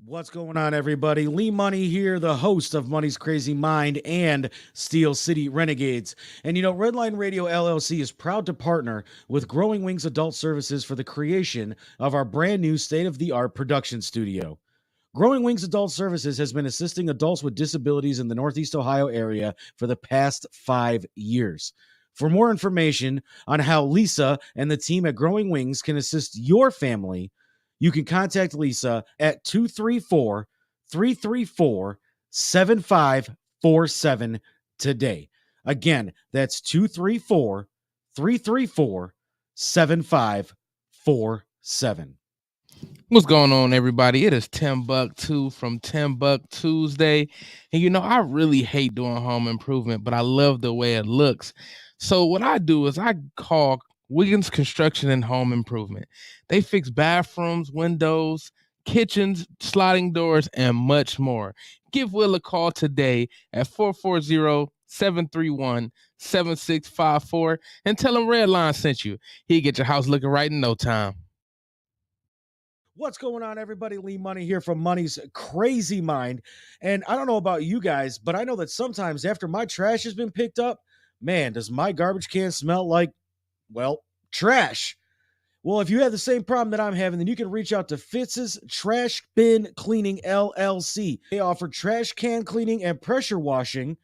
What's going on, everybody? Lee Money here, the host of Money's Crazy Mind and Steel City Renegades. And Redline Radio LLC is proud to partner with Growing Wings Adult Services for the creation of our brand new state of the art production studio. Growing Wings Adult Services has been assisting adults with disabilities in the Northeast Ohio area for the past 5 years. For more information on how Lisa and the team at Growing Wings can assist your family, you can contact Lisa at 234 334 7547 today. Again, that's 234 334 7547. What's going on, everybody? It is Tim Buck 2 from Tim Buck Tuesday. And I really hate doing home improvement, but I love the way it looks. So what I do is I call Wiggins Construction and Home Improvement. They fix bathrooms, windows, kitchens, sliding doors, and much more. Give Will a call today at 440-731-7654 and tell him Redline sent you. He'll get your house looking right in no time. What's going on, everybody? Lee Money here from Money's Crazy Mind. And I don't know about you guys, but I know that sometimes after my trash has been picked up, man, does my garbage can smell like, well, trash. Well, if you have the same problem that I'm having, then you can reach out to Fitz's Trash Bin Cleaning LLC. They offer trash can cleaning and pressure washing.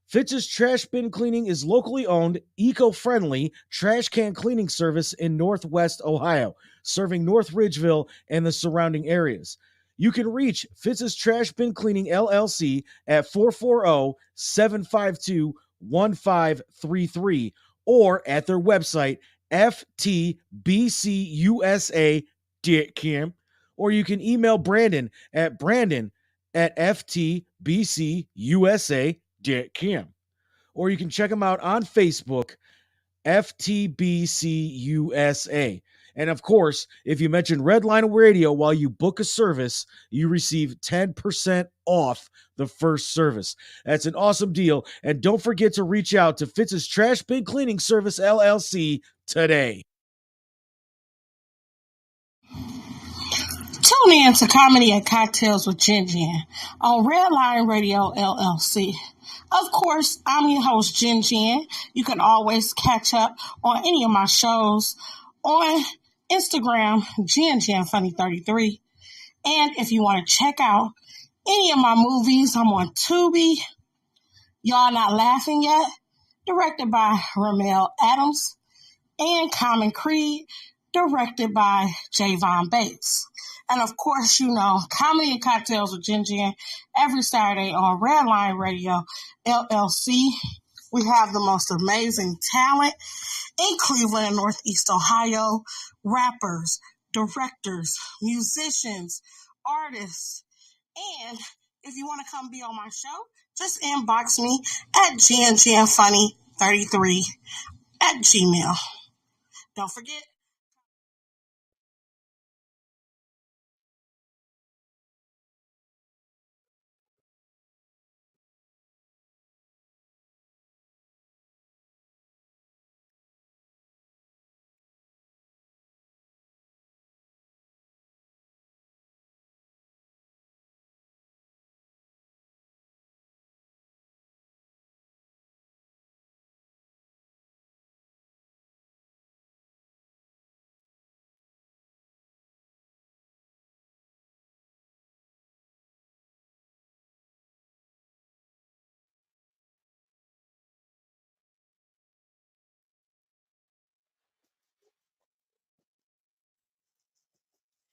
Fitz's Trash Bin Cleaning is locally owned, eco-friendly trash can cleaning service in Northwest Ohio, serving North Ridgeville and the surrounding areas. You can reach Fitz's Trash Bin Cleaning LLC at 440-752-1533 or at their website, ftbcusa.com, or you can email Brandon at ftbcusa.com. Or you can check them out on Facebook, FTBCUSA. And of course, if you mention Redline Radio while you book a service, you receive 10% off the first service. That's an awesome deal. And don't forget to reach out to Fitz's Trash Bin Cleaning Service LLC today. Tune in to Comedy and Cocktails with Jen Jen on Redline Radio LLC. Of course, I'm your host, Jen Jen. You can always catch up on any of my shows on Instagram, Jen Jen Funny 33. And if you want to check out any of my movies, I'm on Tubi. Y'all Not Laughing Yet, directed by Ramel Adams, and Common Creed, directed by Javon Bates. And of course, Comedy and Cocktails with Jen Jen every Saturday on Redline Radio LLC. We have the most amazing talent in Cleveland and Northeast Ohio. Rappers, directors, musicians, artists. And if you want to come be on my show, just inbox me at JenJenFunny33 at Gmail. Don't forget.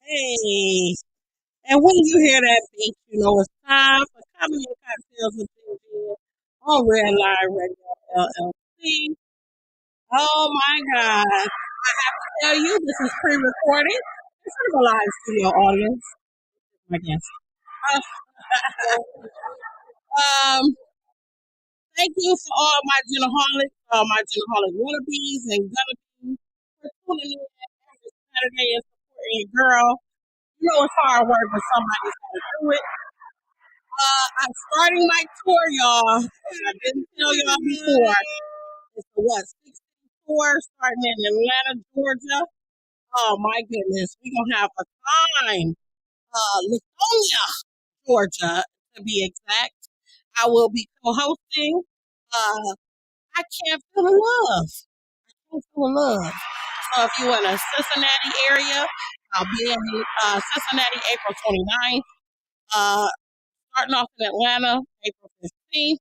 Hey, and when you hear that beat, it's time for Comedy and Cocktails with Jen on Red Line Radio LLC. Oh my God. I have to tell you, this is pre-recorded. This is a live studio audience, I guess. um, Thank you for all my Genaholics, my Genaholic wannabes and gonna for tuning in every Saturday and supporting your girl. It's hard work, but somebody's got to do it. I'm starting my tour, y'all. I didn't tell y'all before. It's a 16 tour starting in Atlanta, Georgia. Oh my goodness, we're gonna have a time. Lithonia, Georgia, to be exact. I will be co-hosting. Uh, I can't feel in love. Can't feel in love. So if you're in a Cincinnati area, I'll be in Cincinnati April 29th. Uh, Starting off in Atlanta April 15th.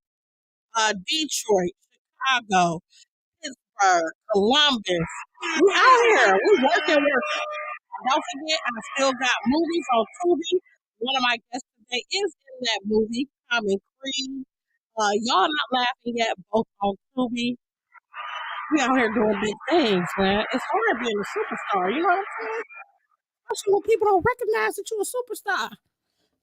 Detroit, Chicago, Pittsburgh, Columbus. We out here. We working. Don't forget, I still got movies on Tubi. One of my guests today is in that movie, Common Creed. Y'all not laughing yet, both on Tubi. We out here doing big things, man. It's hard being a superstar, you know what I'm saying? Especially when people don't recognize that you're a superstar.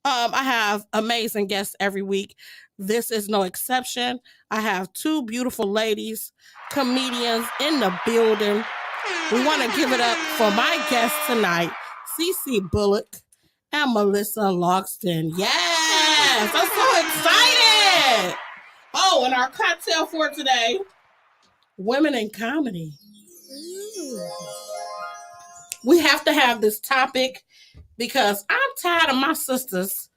I have amazing guests every week. This is no exception. I have two beautiful ladies, comedians in the building. We want to give it up for my guests tonight, Cece Bullock and Melissa Logston. Yes, I'm so excited. Oh, and our cocktail for today, women in comedy. We have to have this topic because I'm tired of my sisters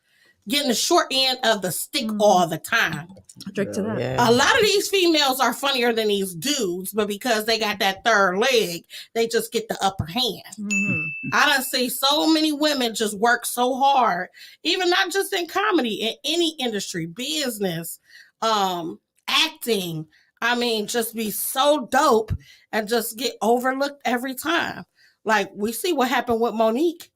getting the short end of the stick all the time. Drink to that. Yeah. A lot of these females are funnier than these dudes, but because they got that third leg, they just get the upper hand. Mm-hmm. I done see so many women just work so hard, even not just in comedy, in any industry, business, acting. I mean, just be so dope and just get overlooked every time. Like, we see what happened with Monique.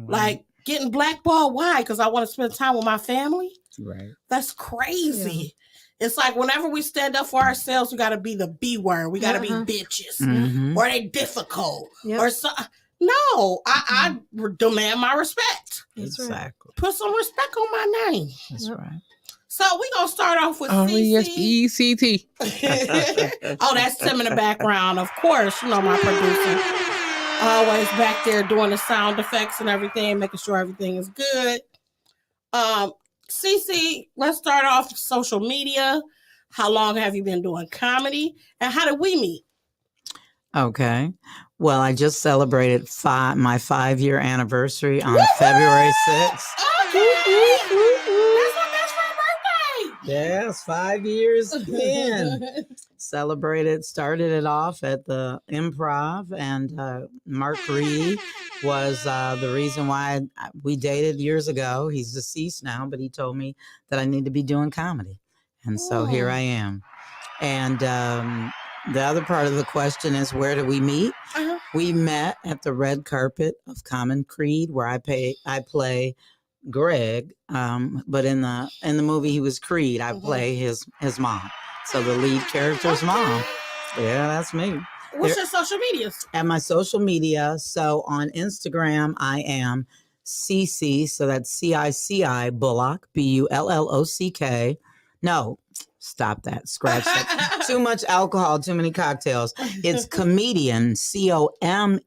Like, getting blackballed. Why? Because I want to spend time with my family. Right. That's crazy. Yeah. It's like whenever we stand up for ourselves, we got to be the B word. We got to be bitches. Mm-hmm. Or they difficult. Yep. Or so. No, I demand my respect. Exactly. Right. Put some respect on my name. That's right. So we're going to start off with R-E-S-P-E-C-T. Oh, that's Tim in the background. Of course, you know my producer. Always back there doing the sound effects and everything, making sure everything is good. Cece, let's start off with social media. How long have you been doing comedy? And how did we meet? Okay. Well, I just celebrated my 5-year anniversary on February 6th. Okay. That's my best friend's birthday. Yes, 5 years in. Started it off at the Improv, and Mark Reed was the reason why we dated years ago. He's deceased now, but he told me that I need to be doing comedy. And so here I am. And the other part of the question is, where do we meet? Uh-huh. We met at the red carpet of Common Creed, where I play Greg, but in the movie he was Creed. I play his mom. So the lead character's mom. Yeah, that's me. What's your social media? At my social media, so on Instagram, I am Cici, so that's C-I-C-I Bullock, B-U-L-L-O-C-K. No, stop that. Scratch that. Too much alcohol, too many cocktails. It's comedian, C-O-M-E-D-I-E-N-N-E,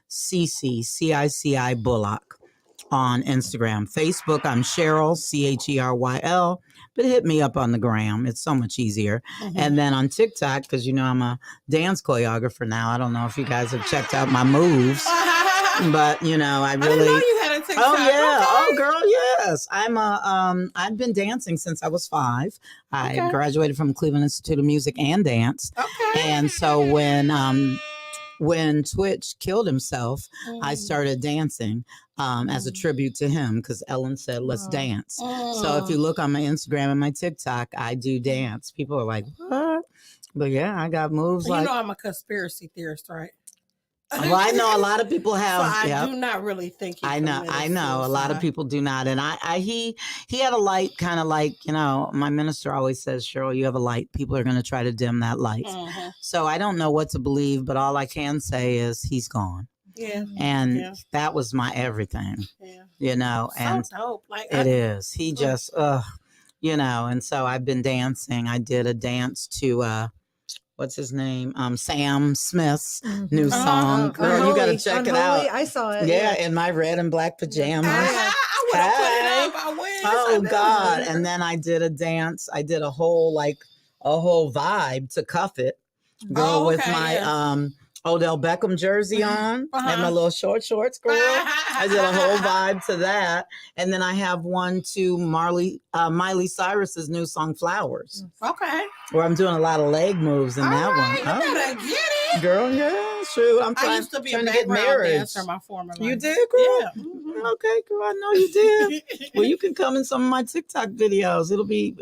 Cici, C-I-C-I Bullock on Instagram. Facebook, I'm Cheryl, C-H-E-R-Y-L. But hit me up on the gram. It's so much easier. Mm-hmm. And then on TikTok, because you know I'm a dance choreographer now. I don't know if you guys have checked out my moves, but you know I really. I didn't know you had a TikTok. Oh yeah, okay. Oh girl, yes. I've been dancing since I was 5. I graduated from Cleveland Institute of Music and Dance. Okay. And so when Twitch killed himself, I started dancing as a tribute to him because Ellen said, let's dance. So if you look on my Instagram and my TikTok, I do dance. People are like, what? But yeah, I got moves you like... You know I'm a conspiracy theorist, right? Well, I know a lot of people have. So I do not really think he I know. A lot of people do not. And he had a light, kind of like, you know, my minister always says, Cheryl, you have a light. People are going to try to dim that light. Mm-hmm. So I don't know what to believe, but all I can say is he's gone. Yeah. And that was my everything. Yeah. You know, so and dope. It is. He just, you know, and so I've been dancing. I did a dance to what's his name? Sam Smith's new song. Girl, you got to check it out. I saw it. Yeah, in my red and black pajamas. I would have put it up. I wish. Oh, God. And then I did a dance. I did a whole vibe to Cuff It. Girl, with my Odell Beckham jersey on. I have my little shorts, girl. I did a whole vibe to that. And then I have one to Miley Cyrus's new song, Flowers. Okay. Where I'm doing a lot of leg moves in that one. You better get it. Girl, yeah, true. I used to be a trying to get background married. dancer in my former life. You did, girl? Yeah. Okay, girl, I know you did. Well, you can come in some of my TikTok videos. It'll be,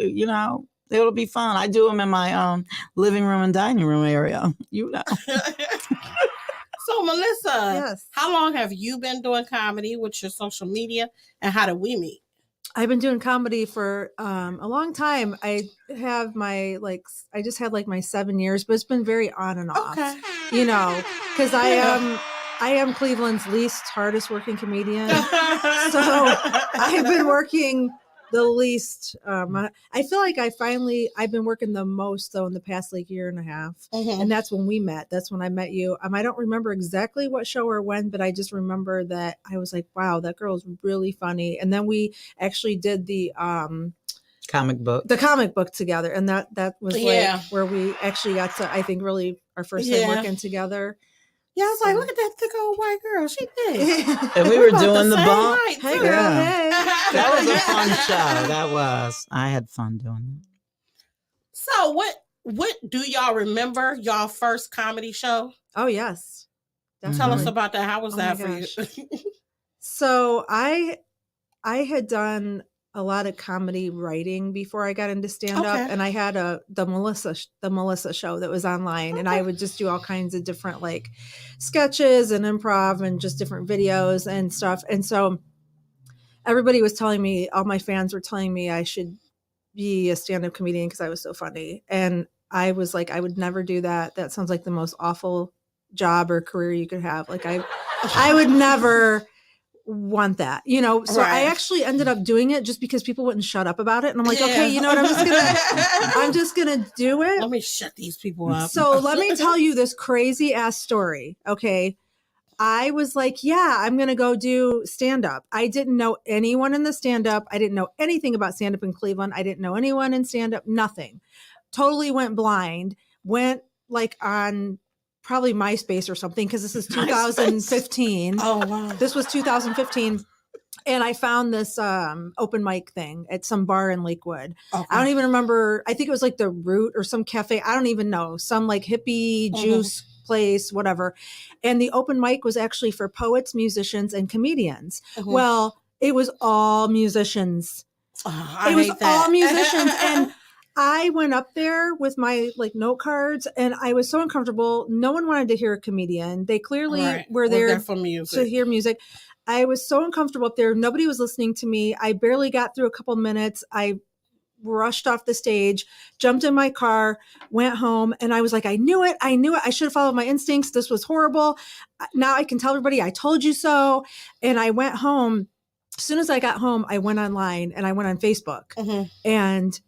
it'll be fun. I do them in my living room and dining room area. So, Melissa, Yes. how long have you been doing comedy with your social media, and how did we meet? I've been doing comedy for a long time. I have I just had like my 7 years, but it's been very on and off. Okay. Because I am Cleveland's least hardest working comedian. So I've been working the least. I feel like I've been working the most though in the past like year and a half. Mhm. And that's when we met. That's when I met you. I don't remember exactly what show or when, but I just remember that I was like, wow, that girl is really funny. And then we actually did the comic book together. And that was like where we actually got to, I think, really our first time working together. Yeah, I was like, look at that thick old white girl. She thick. And we were About doing the same bump. height, Hey too. girl, Yeah. hey. That was a fun show. That was. I had fun doing that. So what do y'all remember y'all first comedy show? Oh yes. Tell us Definitely. about that. How was Oh that my for you? So I had done a lot of comedy writing before I got into stand up, Okay. and I had the Melissa show that was online, and I would just do all kinds of different like sketches and improv and just different videos and stuff. And so everybody was telling me, all my fans were telling me I should be a stand up comedian because I was so funny, and I was like, I would never do that. That sounds like the most awful job or career you could have. Like I would never want that, so I Right. actually ended up doing it just because people wouldn't shut up about it, and I'm like, okay, you know what, I'm just gonna do it. Let me shut these people up. So let me tell you this crazy ass story. Okay, I was like, yeah, I'm gonna go do stand up. I didn't know anyone in the stand up. I didn't know anything about stand up in Cleveland. I didn't know anyone in stand up, nothing. Totally went blind. Went like on probably MySpace or something, because this is 2015. Oh wow. This was 2015. And I found this open mic thing at some bar in Lakewood. Okay. I don't even remember. I think it was like the Root or some cafe. I don't even know. Some like hippie juice place, whatever. And the open mic was actually for poets, musicians, and comedians. Mhm. Well, it was all musicians. Oh, I It was hate that. all musicians. And I went up there with my like note cards, and I was so uncomfortable. No one wanted to hear a comedian. They clearly Right. were there for to music. hear music. I was so uncomfortable up there. Nobody was listening to me. I barely got through a couple minutes. I rushed off the stage, jumped in my car, went home, and I was like, I knew it. I should have followed my instincts. This was horrible. Now I can tell everybody I told you so. And I went home. As soon as I got home, I went online and I went on Facebook. Mhm. And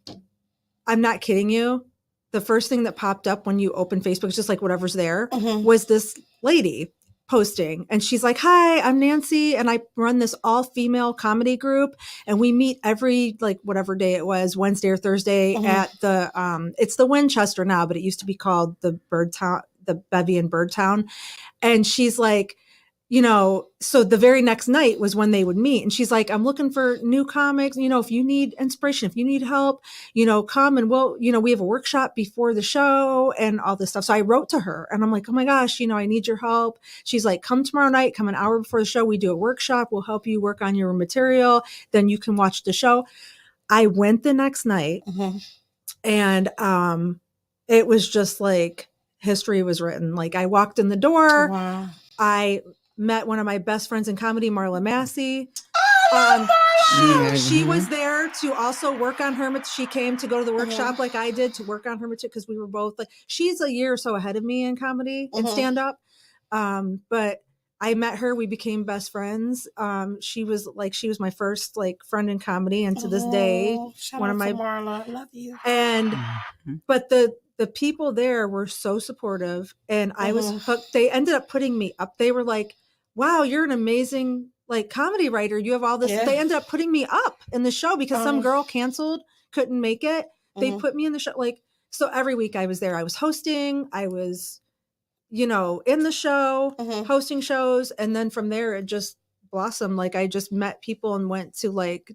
I'm not kidding you. The first thing that popped up when you open Facebook, it's just like whatever's there, Mhm. was this lady posting. And she's like, hi, I'm Nancy. And I run this all female comedy group. And we meet every like whatever day it was, Wednesday or Thursday Mhm. at the, it's the Winchester now, but it used to be called the Bevy and Birdtown. And she's like, so the very next night was when they would meet. And she's like, I'm looking for new comics. If you need inspiration, if you need help, come and we have a workshop before the show and all this stuff. So I wrote to her and I'm like, oh my gosh, I need your help. She's like, come tomorrow night, come an hour before the show. We do a workshop. We'll help you work on your material. Then you can watch the show. I went the next night Mhm. and it was just like history was written. Like I walked in the door. Wow. I met one of my best friends in comedy, Marla Massey. She was there to also work on her. She came to go to the workshop like I did to work on her material because we were both like, she's a year or so ahead of me in comedy and stand up. But I met her. We became best friends. She was my first like friend in comedy, and to this day, Shout one out of my to Marla. Love you. and but the people there were so supportive, and I was hooked. They ended up putting me up. They were like, wow, you're an amazing like comedy writer. You have all this. Yeah. They ended up putting me up in the show because some girl canceled, couldn't make it. They put me in the show. Like, so every week I was there. I was hosting. I was in the show, Mhm. hosting shows, and then from there it just blossomed. Like I just met people and went to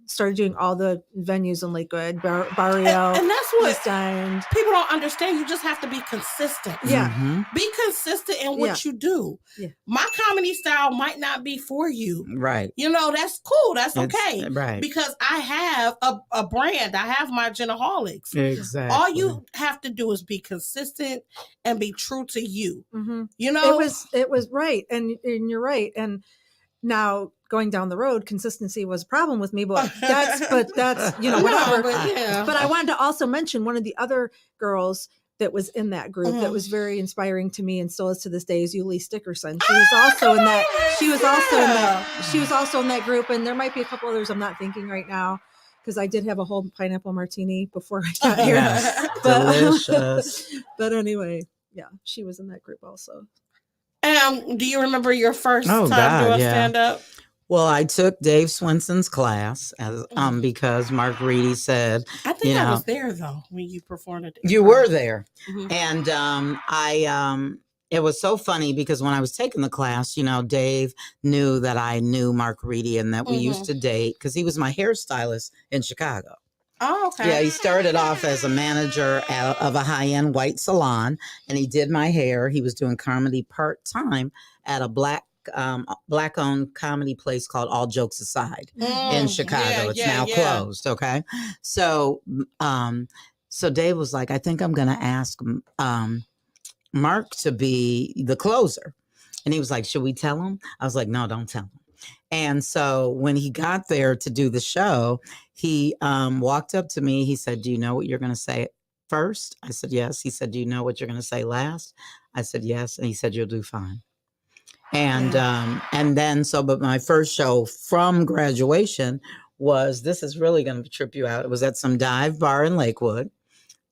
started doing all the venues in Lakewood, Barrio, And that's what East End. people don't understand. You just have to be consistent. Yeah. Mhm. Be consistent in what you do. Yeah. My comedy style might not be for you. Right. That's cool. That's It's- okay. right. Because I have a brand. I have my Genaholics. Exactly. All you have to do is be consistent and be true to you. Mm-hmm. It was right, and you're right. And now going down the road, consistency was a problem with me, but that's whatever. But I wanted to also mention one of the other girls that was in that group that was very inspiring to me and still is to this day is Yuli Stickerson. She was also in that. She was also in that group, and there might be a couple others I'm not thinking right now because I did have a whole pineapple martini before I got here. Yes, delicious. But anyway, yeah, she was in that group also. Do you remember your first Oh, time God, doing yeah. stand-up? Well, I took Dave Swenson's class because Mark Reedy said, I think I was there though when you performed it. you were there. Mhm. And it was so funny because when I was taking the class, Dave knew that I knew Mark Reedy and that we used to date because he was my hairstylist in Chicago. Oh, okay. Yeah, he started off as a manager of a high-end white salon, and he did my hair. He was doing comedy part-time at a black-owned comedy place called All Jokes Aside in Chicago. It's now closed, okay? So Dave was like, I think I'm going to ask Mark to be the closer. And he was like, should we tell him? I was like, no, don't tell him. And so when he got there to do the show, he walked up to me. He said, do you know what you're going to say first? I said, yes. He said, do you know what you're going to say last? I said, yes. And he said, you'll do fine. And then, but my first show from graduation was, this is really going to trip you out. It was at some dive bar in Lakewood.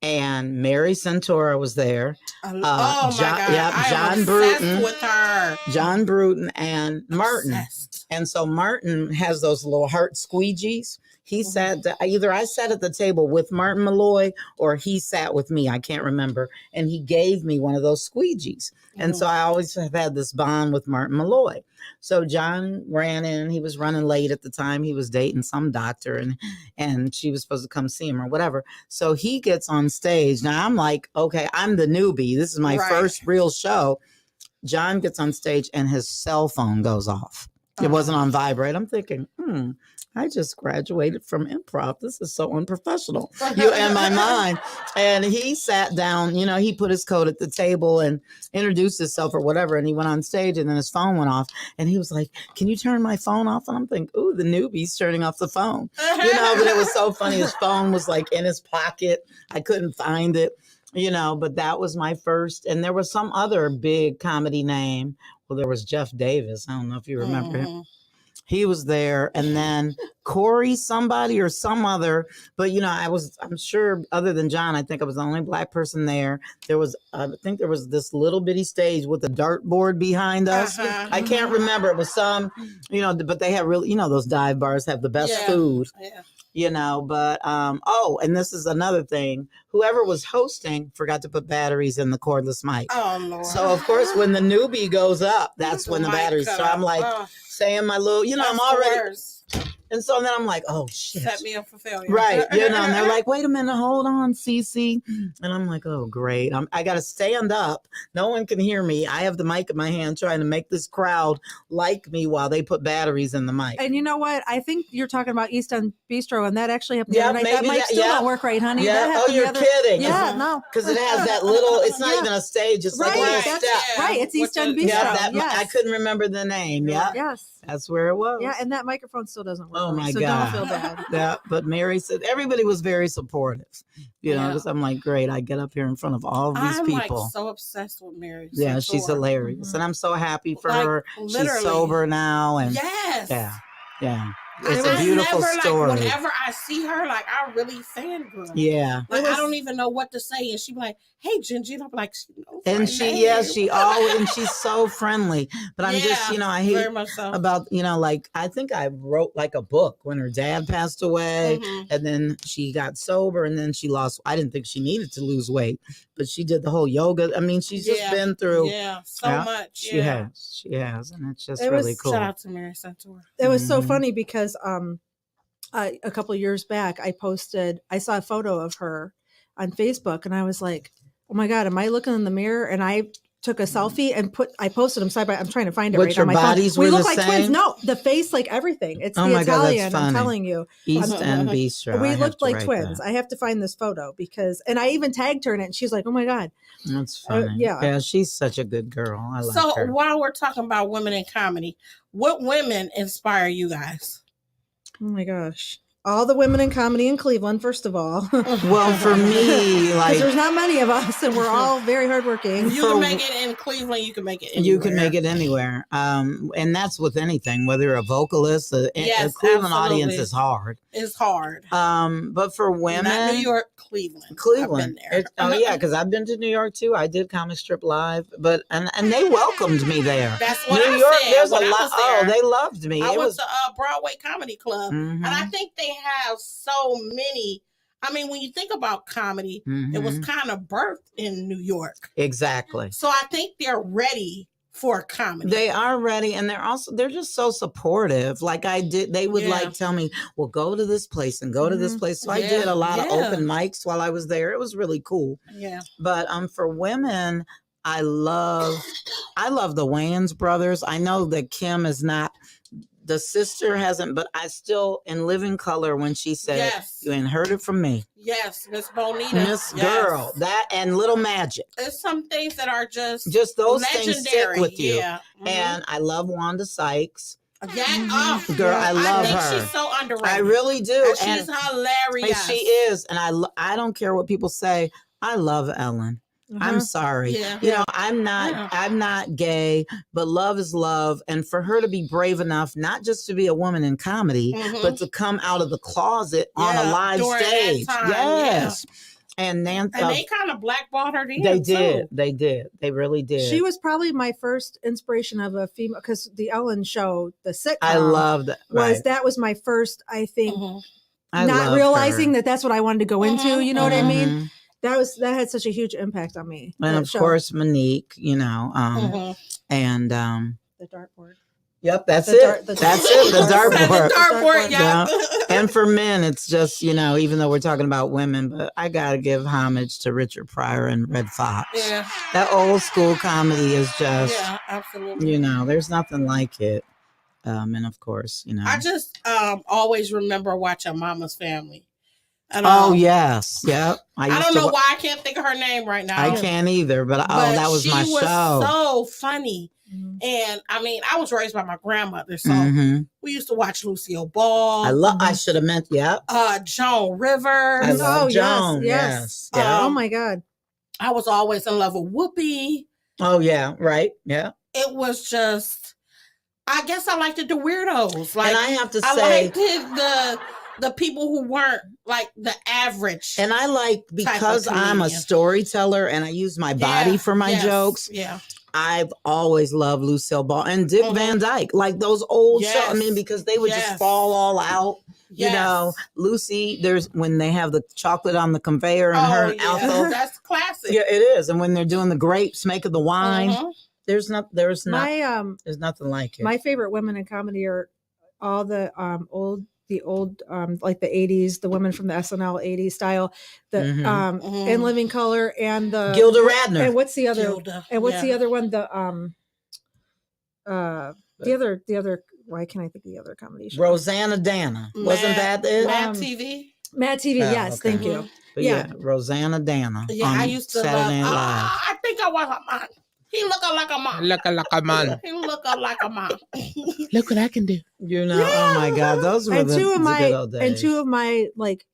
And Mary Santora was there. Oh my God. Yep, I John am Bruton. obsessed with her. John Bruton and Martin. Obsessed. And so Martin has those little heart squeegees. He sat, either I sat at the table with Martin Malloy or he sat with me. I can't remember. And he gave me one of those squeegees. And so I always have had this bond with Martin Malloy. So John ran in. He was running late at the time. He was dating some doctor and she was supposed to come see him or whatever. So he gets on stage. Now I'm like, okay, I'm the newbie. This is my first real show. John gets on stage and his cell phone goes off. It wasn't on vibrate. I'm thinking, I just graduated from improv. This is so unprofessional. In my mind. And he sat down, he put his coat at the table and introduced himself or whatever. And he went on stage and then his phone went off. And he was like, can you turn my phone off? And I'm thinking, ooh, the newbie's turning off the phone. But it was so funny. His phone was like in his pocket. I couldn't find it, but that was my first. And there was some other big comedy name. Well, there was Jeff Davis. I don't know if you remember him. He was there, and then Corey, somebody or some other, but I'm sure other than John, I think I was the only Black person there. There was, I think there was this little bitty stage with a dartboard behind us. I can't remember. It was some, but they have really, those dive bars have the best food. But and this is another thing. Whoever was hosting forgot to put batteries in the cordless mic. Oh Lord. So of course, when the newbie goes up, that's when the batteries. So I'm like saying my little, I'm already. And so then I'm like, oh shit. Set me up for failure. Right. And they're like, wait a minute, hold on, Cece. And I'm like, oh great. I gotta stand up. No one can hear me. I have the mic in my hand trying to make this crowd like me while they put batteries in the mic. And you know what? I think you're talking about East End Bistro, and that actually happened the other night. That mic still don't work right, honey. Yeah. Oh, you're kidding. Yeah, no. Because it has that little, it's not even a stage, it's like a little step. Right, it's East End Bistro. Yeah, I couldn't remember the name. Yeah. Yes. That's where it was. Yeah, and that microphone still doesn't work. Oh my so God. Don't feel bad. Yeah, but Mary said everybody was very supportive. Because I'm like, great, I get up here in front of all these people. I'm like so obsessed with Mary. Yeah, she's hilarious. And I'm so happy for her. Literally. She's sober now. And yes. Yeah. It's a beautiful story. Whenever I see her, I really fangirl. Yeah. I don't don't even know what to say, and she be like, "Hey, Gingy," and I'm like, "She knows my And she, name." yeah, she always, and she's so friendly. But I'm just, Yeah, I very hate much so. about, like, I think I wrote like a book when her dad passed away, Mhm. and then she got sober, and then she lost. I didn't think she needed to lose weight, but she did the whole yoga. I mean, she's just been through. Yeah, so Yeah, much. She Yeah. has, and it's just It really was- cool. Shout out to Mary Santor. It was so Mhm. funny because a couple of years back, I saw a photo of her on Facebook, and I was like, "Oh my god, am I looking in the mirror?" And I took a selfie and I posted them side by. I'm trying to find it But right your on my phone. bodies We were look the like twins. same? No, the face, like everything. It's Oh the my God, that's Italian. I'm funny. telling you, East End Bistro. I we have looked to like write twins. that. I have to find this photo and I even tagged her in it. And she's like, "Oh my god." That's funny. yeah. Yeah, she's such a good girl. I like So her. while we're talking about women in comedy, what women inspire you guys? Oh my gosh. All the women in comedy in Cleveland, first of all. Well, for me, Because like, there's not many of us, and we're all very hardworking. If you can make it in Cleveland, you can make it anywhere. you can make it anywhere. And that's with anything, whether you're a vocalist, a Yes, Cleveland absolutely. audience is hard. It's hard. But for women, Not New York, Cleveland. Cleveland. I've been there. Oh yeah, because I've been to New York too. I did Comic Strip Live, but and they welcomed me there. That's what New I York, said there's a when I lot. was Oh, there. they loved me. I It went was to Broadway Comedy Club, and I think they have so many. I mean, when you think about comedy, it was kind of birthed in New York. exactly. So I think they're ready for comedy. They are ready, and they're just so supportive. Like they would like tell me, well, go to this place and go to this place. So I did a lot of open mics while I was there. It was really cool. Yeah. But for women, I love the Wayans brothers. I know that Kim is not, the sister hasn't, but I still, in Living Color, when she said, you ain't heard it from me. Yes, Miss Bonita. Miss Girl, that and Little Magic. There's some things that are just those legendary. things stick with you. Yeah. And I love Wanda Sykes. Yeah, Girl, I love think her. She's so underrated. I really do. And she's hilarious. And she is. And I don't care what people say. I love Ellen. I'm sorry. Yeah. I'm not gay, but love is love. And for her to be brave enough, not just to be a woman in comedy, but to come out of the closet on a live stage. Yes. And Nancy, and they kind of blackballed her. They did. They did. They really did. She was probably my first inspiration of a female, because the Ellen show, the sitcom, I loved it. That was my first, I think, I not realizing that that's what I wanted to go into. You know what I mean? That had such a huge impact on me. And of course, Monique, and the dartboard. Yep, that's it. That's it. The dartboard. The dartboard, yeah. And for men, it's just, even though we're talking about women, but I got to give homage to Richard Pryor and Red Fox. Yeah. That old school comedy is just, absolutely. There's nothing like it. And of course, I just always remember watching Mama's Family. And, yes. Yep. I don't know why I can't think of her name right now. I can't either, but that was my show. She was so funny. And I mean, I was raised by my grandmother, so we used to watch Lucille Ball. I should have meant, Joan Rivers. I love Joan. Yes. Oh my God. I was always in love with Whoopi. Oh yeah, right. Yeah. It was just, I guess I liked the weirdos. Like, and I have to say, I liked the people who weren't like the average. And I like, because I'm a storyteller and I use my body for my jokes. Yeah. I've always loved Lucille Ball and Dick Van Dyke, like those old shows. I mean, because they would just fall all out. Lucy, when they have the chocolate on the conveyor and her alto. That's classic. Yeah, it is. And when they're doing the grapes, making the wine, there's nothing like it. My favorite women in comedy are all the old like the 80s, the women from the SNL 80s style, in Living Color, and the Gilda Radner. And what's the other? Gilda, and what's the other one? The other. Why can't I think of the other comedy show? Rosanna Dana. Wasn't that it? Mad TV. Mad TV. Yes, okay. Thank you. But Rosanna Dana. Yeah, I used to Saturday Night Live. I think I was a man. He looking like a man. Looking like a man. He looking like a man. Look what I can do. Oh my God, those were the good old days. And two of my like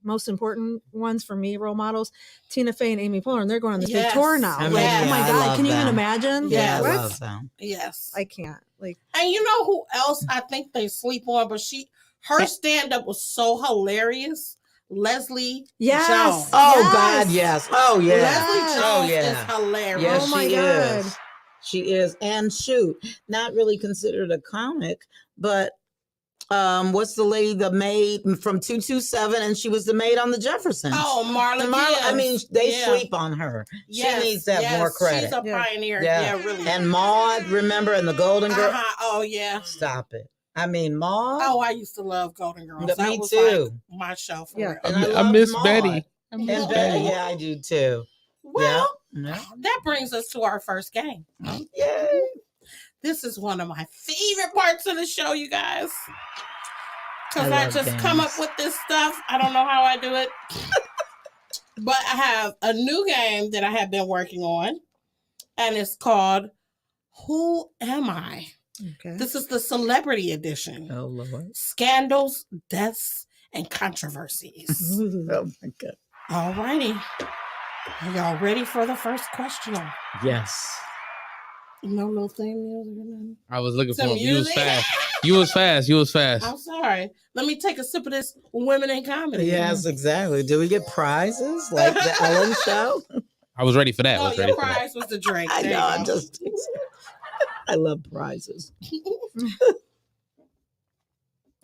most important ones for me, role models, Tina Fey and Amy Poehler, and they're going on this big tour now. I mean, oh my God, can you even imagine? Yeah, I love them. Yes, I can't. And you know who else I think they sleep on? But her stand up was so hilarious. Leslie Yes. Jones. Oh Yes. God, yes. Oh yeah. Leslie Yes. Jones Oh yeah. is hilarious. Yes, Oh my she God. is. She is. And shoot, not really considered a comic, but what's the lady, the maid from 227, and she was the maid on the Jeffersons. Oh, Marla I mean, Gibbs. they Yeah. sleep on her. Yes, She needs to have more She's credit. a Yeah. pioneer. Yeah. Yeah, really. And Maude, remember, and the Golden Girl. Oh, yeah. Stop it. I mean, Maude. Oh, I used to love Golden Girls. Me That was too. like my show for Yeah. real. And I loved miss Maude. Betty. I miss And Betty. Betty, yeah, I do too. Well, Yeah. that brings us to our first game. Yay. This is one of my favorite parts of the show, you guys. Because I I love just come up games. with this stuff. I don't know how I do it. But I have a new game that I have been working on. And it's called Who Am I? Okay. This is the celebrity edition. Oh Lord. Scandals, deaths, and controversies. Oh my God. All righty. Are y'all ready for the first question? Yes. No little theme music or nothing? I was looking Some for him. You was music? fast. You was fast. You was fast. I'm sorry. Let me take a sip of this Women in Comedy. Yes, exactly. Do we get prizes like the Ellen show? I was ready for that. I Oh, was ready your for that. prize was the drink. I There you know. I'm go. just. I love prizes.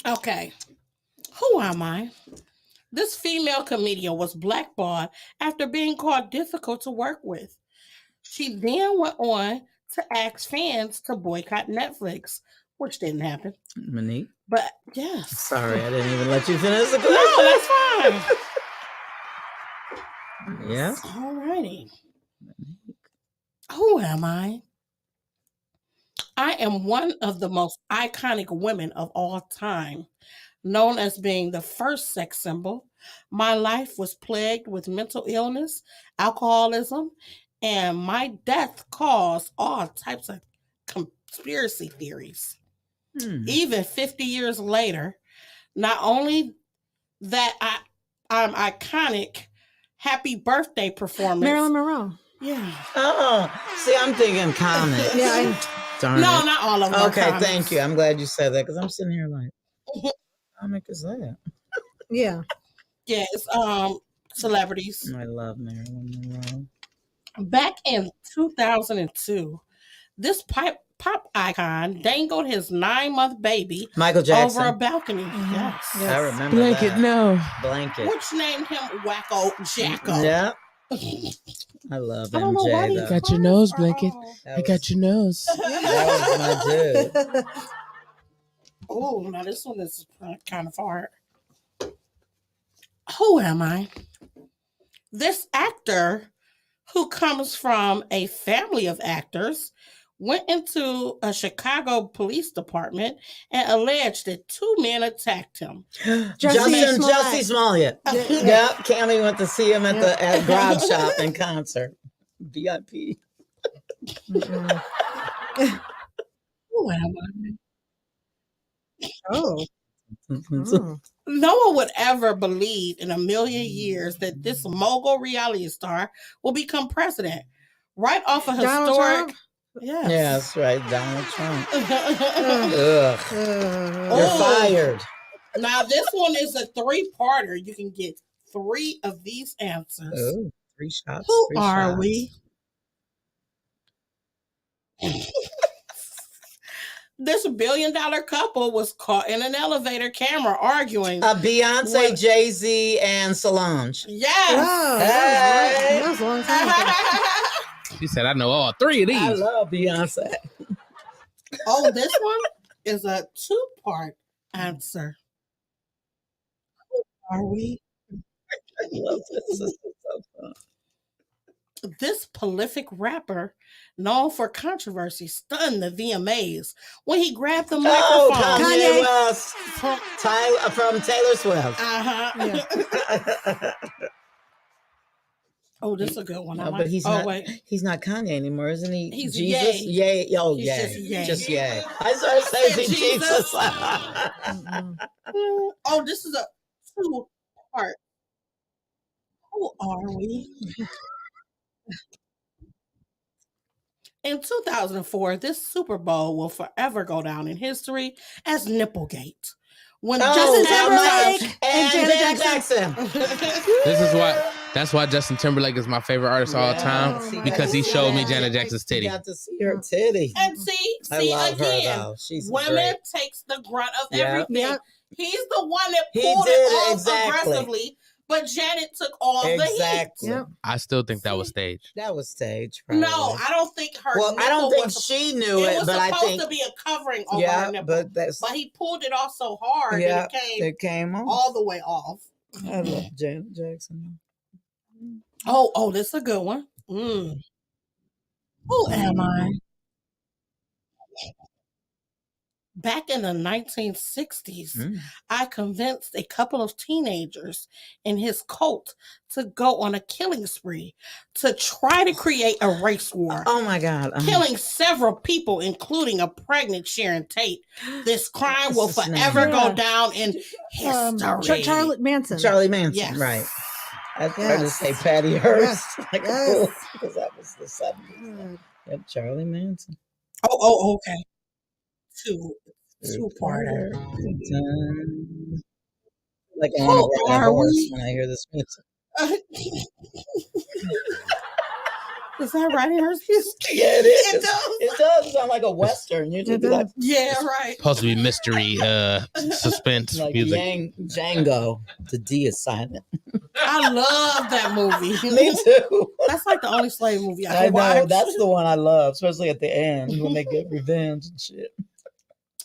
Okay. Who am I? This female comedian was blackballed after being called difficult to work with. She then went on to ask fans to boycott Netflix, which didn't happen. Monique. But yes. Sorry, I didn't even let you finish the question. No, that's fine. Yeah. All righty. Who am I? I am one of the most iconic women of all time, known as being the first sex symbol. My life was plagued with mental illness, alcoholism, and my death caused all types of conspiracy theories. Even 50 years later, not only that I'm iconic, happy birthday performance. Marilyn Monroe. Yeah. Oh, see, I'm thinking comics. Yeah. Darn No, it. not all of them. Okay, are comics. thank you. I'm glad you said that because I'm sitting here like, what comic is that? Yeah, it's celebrities. I love Marilyn Monroe. Back in 2002, this pop icon dangled his 9-month baby Michael Jackson. over a balcony. Mhm. Yes. I remember Blanket, that. no. Blanket. Which named him Wacko Jacko. Yeah. I love I don't know why MJ these though. Got your cards nose, are Blanket. all- I got your nose. That was my dude. Oh, now this one is kind of hard. Who am I? This actor, who comes from a family of actors, went into a Chicago police department and alleged that 2 men attacked him. Jussie Smollett. Yeah. Yep. Cammy went to see him at Yeah. the at Grog Shop in concert. VIP. Mm-mm. Who am I? Oh. Oh. No one would ever believe in a million years that this mogul reality star will become president. Right off a Donald historic. Trump? Yes. Yeah, that's right. Donald Trump. Ugh. Ugh. You're fired. Now, this one is a 3-parter. You can get 3 of these answers. Oh, 3 shots. Who 3 are shots. we? This $1 billion couple was caught in an elevator camera arguing. Beyonce, What- Jay-Z, and Solange. Yes. Wow. Hey. That was a long time ago. She said, I know all 3 of I these. love Beyonce. Oh, this one is a 2-part answer. Who are we? I love this. This is so fun. This prolific rapper, known for controversy, stunned the VMAs when he grabbed the Oh, microphone. Kanye Kanye. West. From Taylor Swift. Uh-huh. Oh, this is a good one. No, I but like- he's oh, not. wait. He's not Kanye anymore, isn't he? He's Jesus. Ye. Yay! Oh, He's yay! just Ye. Just yay! I started saying said Jesus. Jesus. Mm-mm. Oh, this is a 2-part. Who are we? In 2004, this Super Bowl will forever go down in history as Nipplegate, when Justin Timberlake Timberlake and Janet Jackson. That's why Justin Timberlake is my favorite artist of all time Oh my because he God. showed me Janet Jackson's titty. You got to see her titty. And see I love her again, though. She's women great. takes the grunt of Yeah. everything. Yep. He's the one that He pulled did it off exactly. aggressively, but Janet took all the heat. Exactly. Yep. I still think that was staged. That was staged. Probably. No, I don't think her. Well, I don't nipple think was, she knew it it, was but I supposed think to be a covering over her yeah, nipple. but that's But he pulled it off so hard yeah, that it came it came on. all the way off. I love Janet Jackson. Oh, this is a good one. Who am I? Back in the 1960s, I convinced a couple of teenagers in his cult to go on a killing spree to try to create a race war. Oh my God. Killing several people, including a pregnant Sharon Tate. This crime will What's his forever name? go down in history. Charlie Manson. Charlie Manson. Yes. Right. I was trying to Yes. say Patty Hearst. Like Yes. a fool, because that was the 70s. Yep, Charlie Manson. Oh, okay. Two-parter. Like I want to ride a Are horse we? when I hear this music. Is that right? Hers? Yeah, it is. It does. It does sound like a western. You It just be like, Yeah, right. Supposed to be mystery, suspense like music. Django. The D is silent. I love that movie. Me too. That's like the only slave movie I I can know. watch. That's the one I love, especially at the end when they get revenge and shit.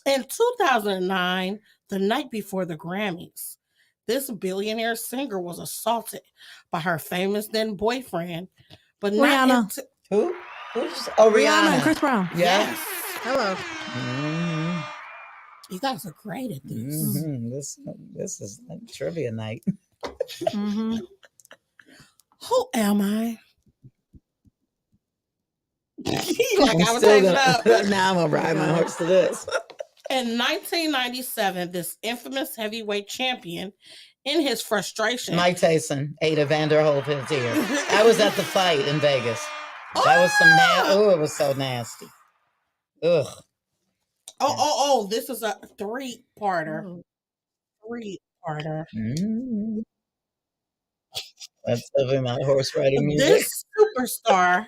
In 2009, the night before the Grammys, this billionaire singer was assaulted by her famous then boyfriend, but Rihanna. not Who? Who's? Oh, Rihanna and Rihanna. Chris Brown. Yeah. Yes. Hello. Mhm. You guys are great at this. Mhm. This is like trivia night. Mm-hmm. Who am I? like I'm I was still taking up. gonna, now I'm gonna ride my horse to this. In 1997, this infamous heavyweight champion, in his frustration, Mike Tyson ate a Vanderholt his ear. I was at the fight in Vegas. That was some oh, it was so nasty. Ugh. Oh, this is a three-parter. Three-parter. Mm. That's definitely my horse riding music. This superstar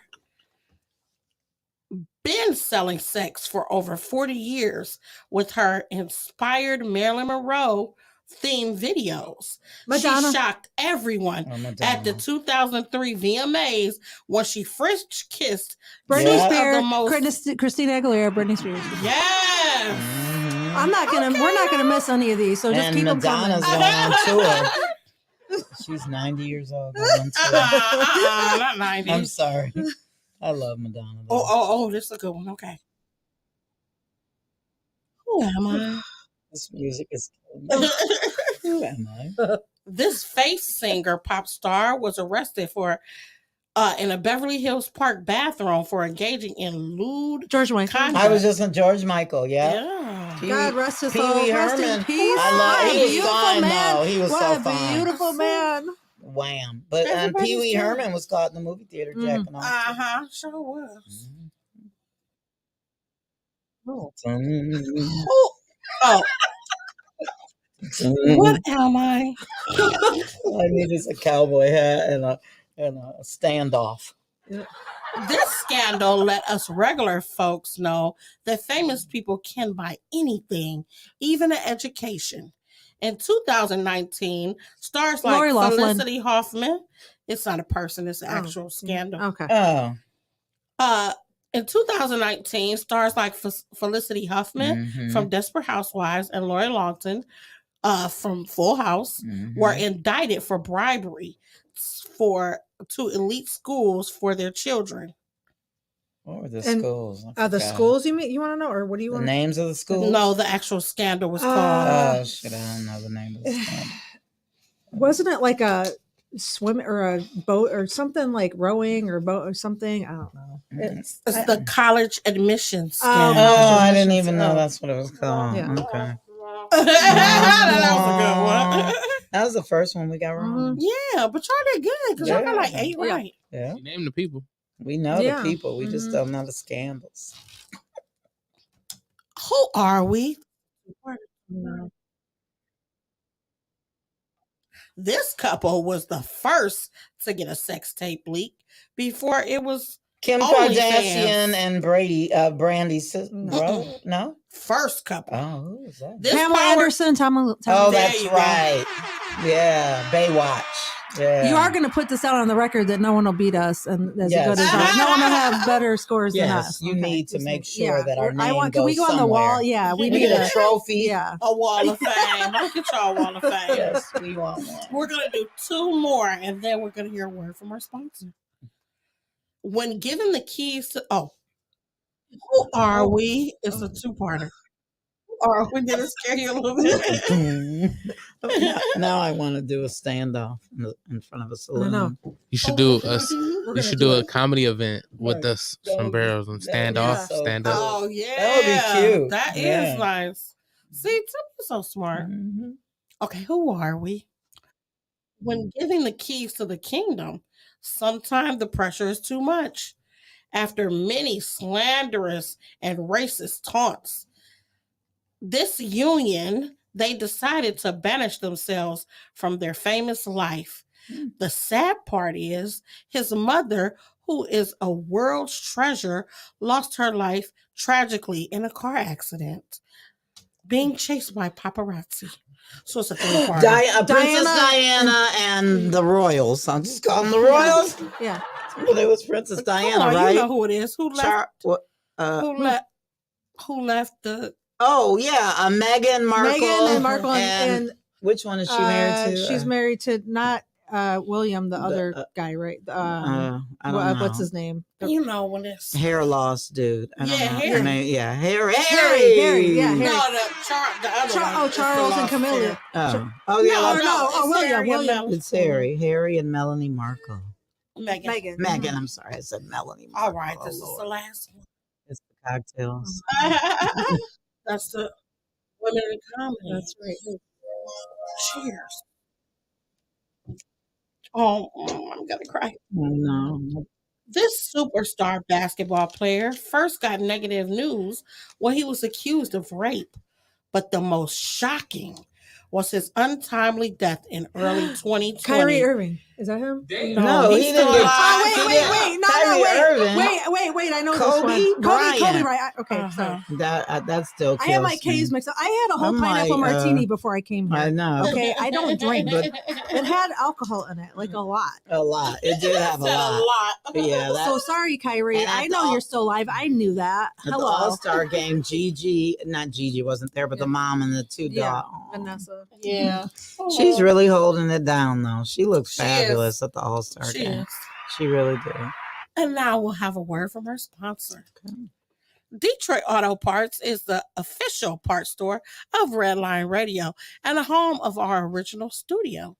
been selling sex for over 40 years with her inspired Marilyn Monroe themed videos. Madonna. She shocked everyone Oh, Madonna. at the 2003 VMAs when she first kissed Britney two of Spears, the most. Christina Aguilera, Britney Spears. Yes. Mhm. I'm not gonna. We're not gonna miss any of these. So just And keep them Madonna's coming. going on tour. She's 90 years old. Going on tour. Not 90. I'm sorry. I love Madonna. though. Oh, this is a good one. Okay. Who am I? This music is killing me. Who am I? This face singer pop star was arrested for in a Beverly Hills Park bathroom for engaging in lewd George Michael. conduct. I was just in George Michael. Yeah. Yeah. Pee- God rest his Pee soul. Wee Rest in Herman. peace. I love. What a He was beautiful fine man. though. He was What so a fine. beautiful man. Wham! But Everybody's Pee Wee doing Herman was caught in the movie theater jacking off. Sure was. Oh. Oh, what am I? All I need is a cowboy hat and a standoff. This scandal let us regular folks know that famous people can buy anything, even an education. In 2019, stars like Lori Loughlin. Felicity Huffman, it's not a person, it's an actual scandal. Okay. Oh. In 2019, stars like Felicity Huffman Mhm. from Desperate Housewives and Lori Loughlin from Full House were indicted for bribery to elite schools for their children. What were the And, schools? The schools you mean? You want to know, or what do you The want? names of the schools? No, the actual scandal was called. Oh shit! I don't know the name of the school. Wasn't it like a swim or a boat or something like rowing or boat or something? I don't know. It's the college admissions Oh, scandal. Oh, I didn't even know Oh. that's what it was called. Yeah. Okay. That was a good one. That was the first one we got wrong. Yeah, but y'all did good because y'all got like 8 Yeah. right. Yeah. You name the people. We know Yeah. the people. We just Mhm. don't know the scandals. Who are we? This couple was the first to get a sex tape leak before it was Kim OnlyFans. Kardashian and Brandy's No. bro. No. First couple. Oh, who was that? This Pamela power- Anderson, Tom. Oh, There that's you go. right. Yeah, Baywatch. Yeah. You are going to put this out on the record that no one will beat us, and as Yes. good as us. No one will have better scores than Yes, us. you Okay, need to just make like- sure that our I name want. Can we goes go on the wall? somewhere. Yeah, we We need need a a. trophy. Yeah. A wall of fame. Look at y'all, wall of fame. Yes, we want one. We're going to do 2 more, and then we're going to hear a word from our sponsor. When given the keys to... Oh. Who are we? It's a 2-parter. Or we did it scare you a little bit. Now I want to do a standoff in front of a saloon. know. You should do a We're you gonna should do do a it. comedy event with Right. us, That would be- sombreros, and that stand would be off, so stand up. Oh, yeah. That would be cute. That is Yeah. nice. See, Timmy's so smart. Mhm. Okay, who are we? When giving the keys to the kingdom, sometimes the pressure is too much. After many slanderous and racist taunts, this union, they decided to banish themselves from their famous life. The sad part is his mother, who is a world's treasure, lost her life tragically in a car accident, being chased by paparazzi. So it's a 3-parter. Princess Diana and the Royals. I'll just call them the Royals. Yeah. Well, it was Princess Come Diana, on, right? You know who it is. Who left? Who left the? Oh yeah, Meghan Markle. Meghan and Markle and which one is she married to? she's married to not William, the other uh, guy, right? I don't know. What's his name? You know when it's Hair loss, dude. I don't Yeah, know. Harry. Her name- yeah, Harry. Harry, yeah, Harry. no the other one. Charles and Camilla. Oh yeah, No, like- it's William, Harry and William. Mel- it's Harry and Melanie Markle. Megan. Megan, I'm sorry, I said Melanie. All Markle. right, Oh, this is the Lord. last one. It's the cocktails. That's the women in comedy. That's right. Cheers. Oh, I'm gonna cry. No. This superstar basketball player first got negative news when he was accused of rape, but the most shocking was his untimely death in early 2020. Kyrie Irving. Is that him? No, he he's didn't still get- alive. Oh, wait. No, Kyrie Irving. wait. I know Kobe this one. Bryant. Kobe Bryant. Okay, Uh-huh. sorry. That still kills I had my me. K's mixed up. I had a whole I'm pineapple like, martini before I came I here. know. Okay, I don't drink, but it had alcohol in it, like a lot. A lot. It did have a lot. Yeah, that, So sorry, Kyrie. And at I the know all- you're still alive. I knew that. at the Hello, All-Star game, not Gigi wasn't there, but the mom and the 2 Yeah. daughters. Vanessa. Yeah. She's really holding it down, though. She looks She fabulous at the All-Star She game. is. She really did. And now we'll have a word from our sponsor. Okay. Detroit Auto Parts is the official parts store of Redline Radio and the home of our original studio.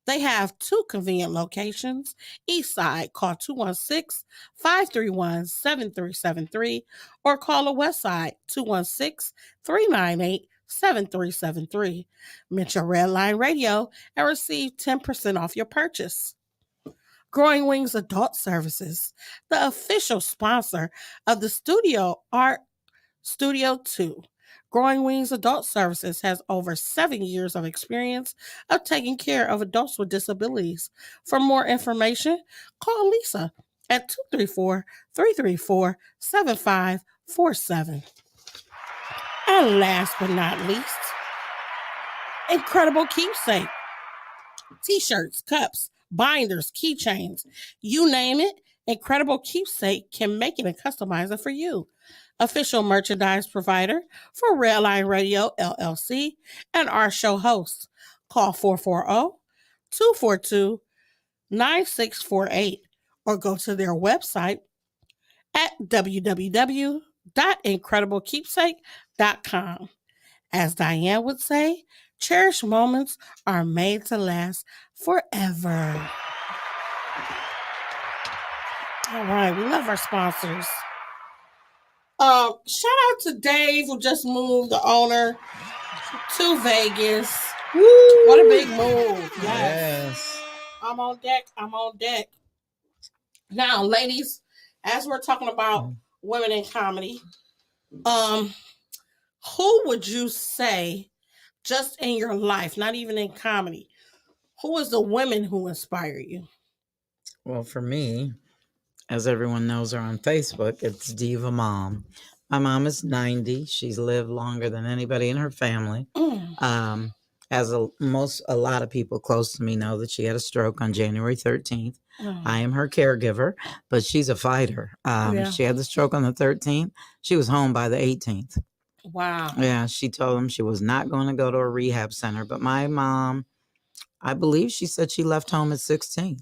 They have 2 convenient locations. East Side, call 216-531-7373 or call the West Side, 216-398-7373. Mention Redline Radio and receive 10% off your purchase. Growing Wings Adult Services, the official sponsor of the Studio Art Studio 2. Growing Wings Adult Services has over 7 years of experience of taking care of adults with disabilities. For more information, call Lisa at 234-334-7547. And last but not least, Incredible Keepsake. T-shirts, cups, binders, keychains, you name it, Incredible Keepsake can make it and customize it for you. Official merchandise provider for Redline Radio LLC and our show hosts. Call 440-242-9648 or go to their website at www.incrediblekeepsake.com. As Diane would say, cherished moments are made to last forever. All right, we love our sponsors. Shout out to Dave, who just moved, the owner, to Vegas. Woo! What a big move. Yes. Yes. I'm on deck. Now, ladies, as we're talking about women in comedy, who would you say, just in your life, not even in comedy, Who is the women who inspire you? Well, for me, as everyone knows her on Facebook, it's Diva Mom. My mom is 90. She's lived longer than anybody in her family. Mm. As a lot of people close to me know that she had a stroke on January 13th. I am her caregiver, but she's a fighter. Yeah. She had the stroke on the 13th. She was home by the 18th. Wow. Yeah, she told them she was not going to go to a rehab center. But my mom, I believe she said she left home at 16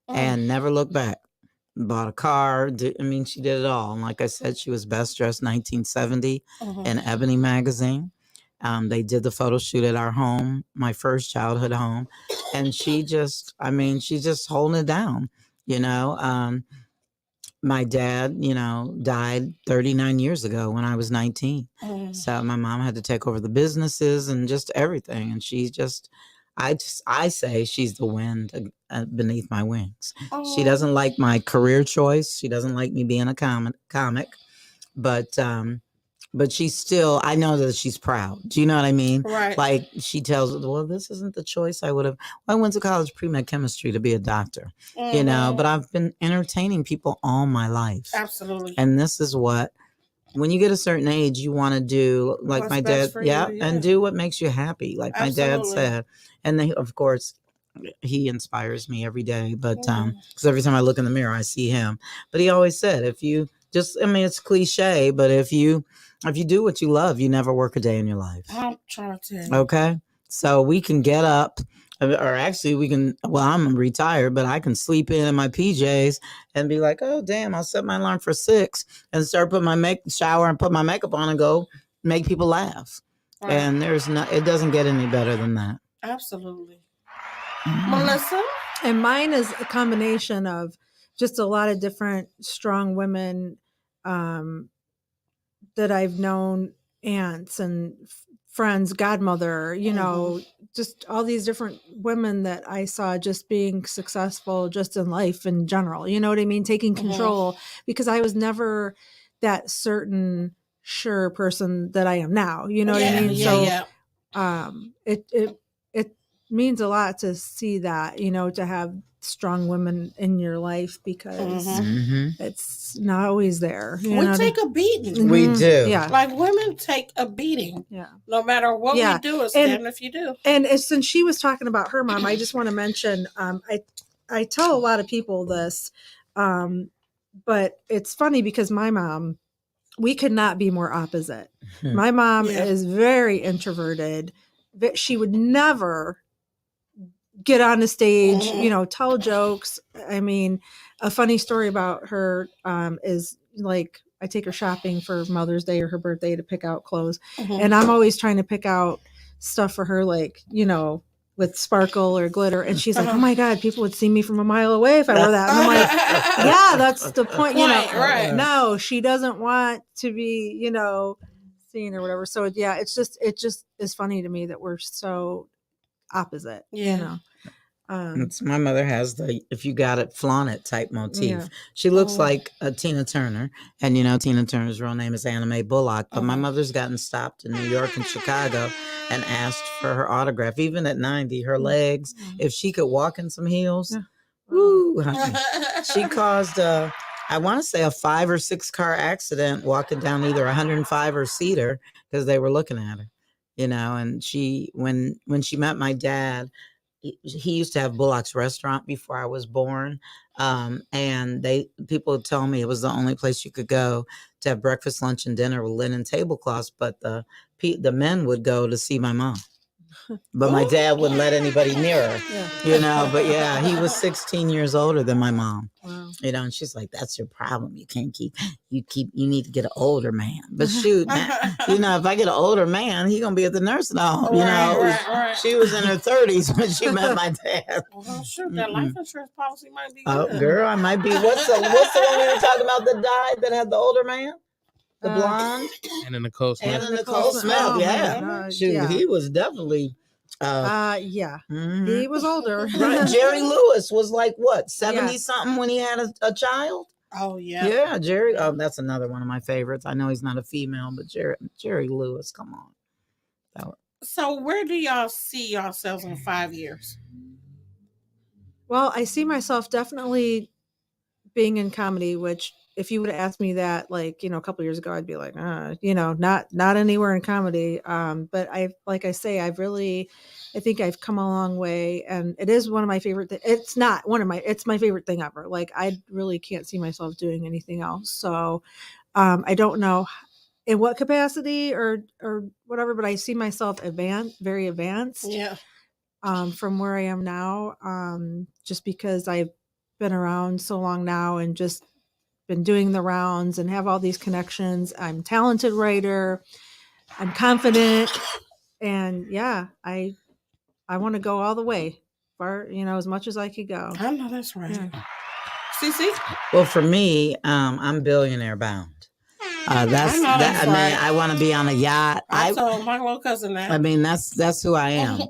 and never looked back. Bought a car. She did it all. And like I said, she was best dressed 1970 in Ebony magazine. They did the photo shoot at our home, my first childhood home. And she's just holding it down, My dad, died 39 years ago when I was 19. So my mom had to take over the businesses and just everything. And she's just, I say she's the wind beneath my wings. She doesn't like my career choice. She doesn't like me being a comic, but she's still, I know that she's proud. Do you know what I mean? Right. Like she tells, well, this isn't the choice I would have. I went to college pre-med chemistry to be a doctor, but I've been entertaining people all my life. Absolutely. And this is what, when you get a certain age, you want to do like What's my best dad. for Yeah. you, yeah. And do what makes you happy. Like my dad Absolutely. said. And they, of course, he inspires me every day. But because every time I look in the mirror, I see him. But he always said, if you just, it's cliche, but if you do what you love, you never work a day in your life. I'm trying to tell you. Okay. So we can get up, or actually we can, well, I'm retired, but I can sleep in my PJs and be like, oh, damn, I'll set my alarm for 6 and start putting my shower and put my makeup on and go make people laugh. Right. And it doesn't get any better than that. Absolutely. Melissa? And mine is a combination of just a lot of different strong women that I've known, aunts and friends, godmother, just all these different women that I saw just being successful just in life in general. You know what I mean? Taking control, because I was never that certain, sure person that I am now. You know what I mean? It means a lot to see that, to have strong women in your life, because it's not always there. We take a beating. We do. Yeah. Like women take a beating. Yeah. No matter what we do, it's damn if you do. And since she was talking about her mom, I just want to mention, I tell a lot of people this, but it's funny because my mom, we could not be more opposite. My mom is very introverted. She would never get on the stage, tell jokes. I mean, a funny story about her is like, I take her shopping for Mother's Day or her birthday to pick out clothes. And I'm always trying to pick out stuff for her, like, with sparkle or glitter. And she's like, oh my God, people would see me from a mile away if I wore that. And I'm like, yeah, that's the point. Right. No, she doesn't want to be, seen or whatever. So yeah, it just is funny to me that we're so opposite. My mother has the "if you got it, flaunt it" type motif. Yeah. She looks like a Tina Turner, and Tina Turner's real name is Anna Mae Bullock. But my mother's gotten stopped in New York and Chicago and asked for her autograph. Even at 90, her legs, if she could walk in some heels, woo, she caused I want to say a 5 or 6 car accident walking down either 105 or Cedar because they were looking at her, And she, when she met my dad, he used to have Bullock's Restaurant before I was born. And people would tell me it was the only place you could go to have breakfast, lunch, and dinner with linen tablecloths. But the men would go to see my mom. But my dad wouldn't let anybody near her, but yeah, he was 16 years older than my mom, and she's like, that's your problem. You need to get an older man. But shoot, man, if I get an older man, he going to be at the nursing home, Right. She was in her 30s when she met my dad. Well, sure, that life insurance policy might be good. Oh, girl, I might be. What's the one we were talking about that died that had the older man? The blonde? Anna Nicole Smith. Anna Nicole Smith, Shoot, he was definitely... he was older. Right. Jerry Lewis was like what, 70 something when he had a child? Oh yeah. Yeah, Jerry. Oh, that's another one of my favorites. I know he's not a female, but Jerry Lewis, come on. So where do y'all see yourselves in 5 years? Well, I see myself definitely being in comedy, which if you would have asked me that like, a couple years ago, I'd be like, not anywhere in comedy. But like I say, I think I've come a long way, and it is one of my favorite it's not one of my, it's my favorite thing ever. Like, I really can't see myself doing anything else. So, I don't know in what capacity or whatever, but I see myself very advanced. Yeah. From where I am now, just because I've been around so long now and just been doing the rounds and have all these connections. I'm a talented writer. I'm confident. And yeah, I want to go all the way, far, as much as I could go. I know that's right. Yeah. Cece? Well, for me, I'm billionaire bound. That's I know that. that's I mean, right. I want to be on a yacht. I told my little cousin that. I mean, that's who I am,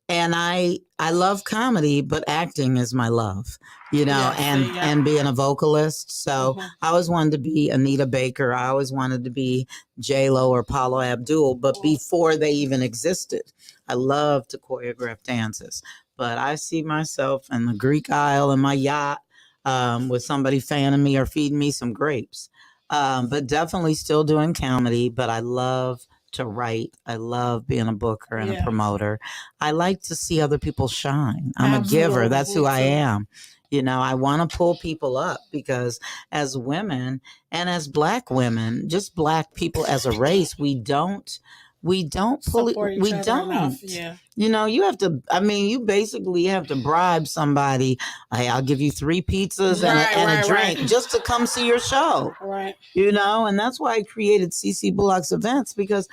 and I love comedy, but acting is my love, Yeah, and being a vocalist. So Mhm. I always wanted to be Anita Baker. I always wanted to be J-Lo or Paula Abdul, but before they even existed, I love to choreograph dances. But I see myself in the Greek Isle in my yacht with somebody fanning me or feeding me some grapes. But definitely still doing comedy, but I love to write. I love being a booker and a Yeah. promoter. I like to see other people shine. I'm a giver. Absolutely, That's me who I too. am. I want to pull people up because as women and as Black women, just Black people as a race, we don't pull it. Support each We other don't. enough. Yeah. You have to, you basically have to bribe somebody. Hey, I'll give you 3 pizzas and a drink Right. just to come see your show. Right. And that's why I created CC Bullock's events, because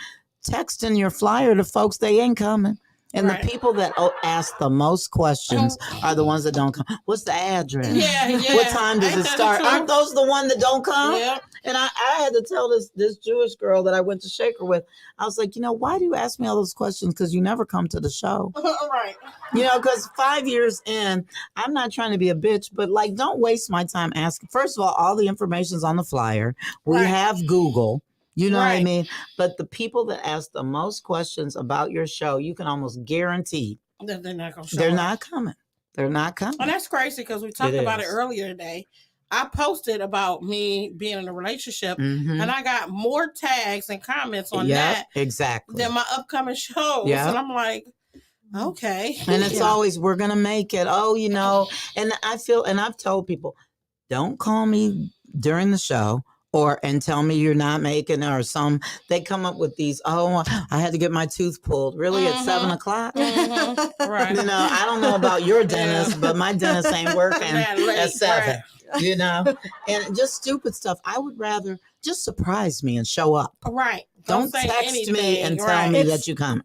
texting your flyer to folks, they ain't coming. And Right. the people that ask the most questions are the ones that don't come. What's the address? Yeah. What time does Ain't it that the start? truth? Aren't those the one that don't come? Yeah. And I had to tell this Jewish girl that I went to Shaker with, I was like, why do you ask me all those questions? Because you never come to the show. Right. Because 5 years in, I'm not trying to be a bitch, but like, don't waste my time asking. First of all the information's on the flyer. We Right. have Google. You know what I Right. mean? But the people that ask the most questions about your show, you can almost guarantee They're not going to show they're up. not coming. They're not coming. Oh, that's crazy because we talked It about it is. earlier today. I posted about me being in a relationship, Mhm. and I got more tags and comments on Yep, that exactly. than my upcoming shows. Yeah. And I'm like, okay. And it's Yeah. always, we're going to make it. And I feel, and I've told people, don't call me during the show and tell me you're not making it, or they come up with these, I had to get my tooth pulled. Really? At 7 o'clock? Mhm. Right. I don't know about your dentist, Yeah. but my dentist ain't working That late, at 7, right. and just stupid stuff. I would rather just surprise me and show up. Right. Don't say text anything. me and tell Right. me It's- that you come.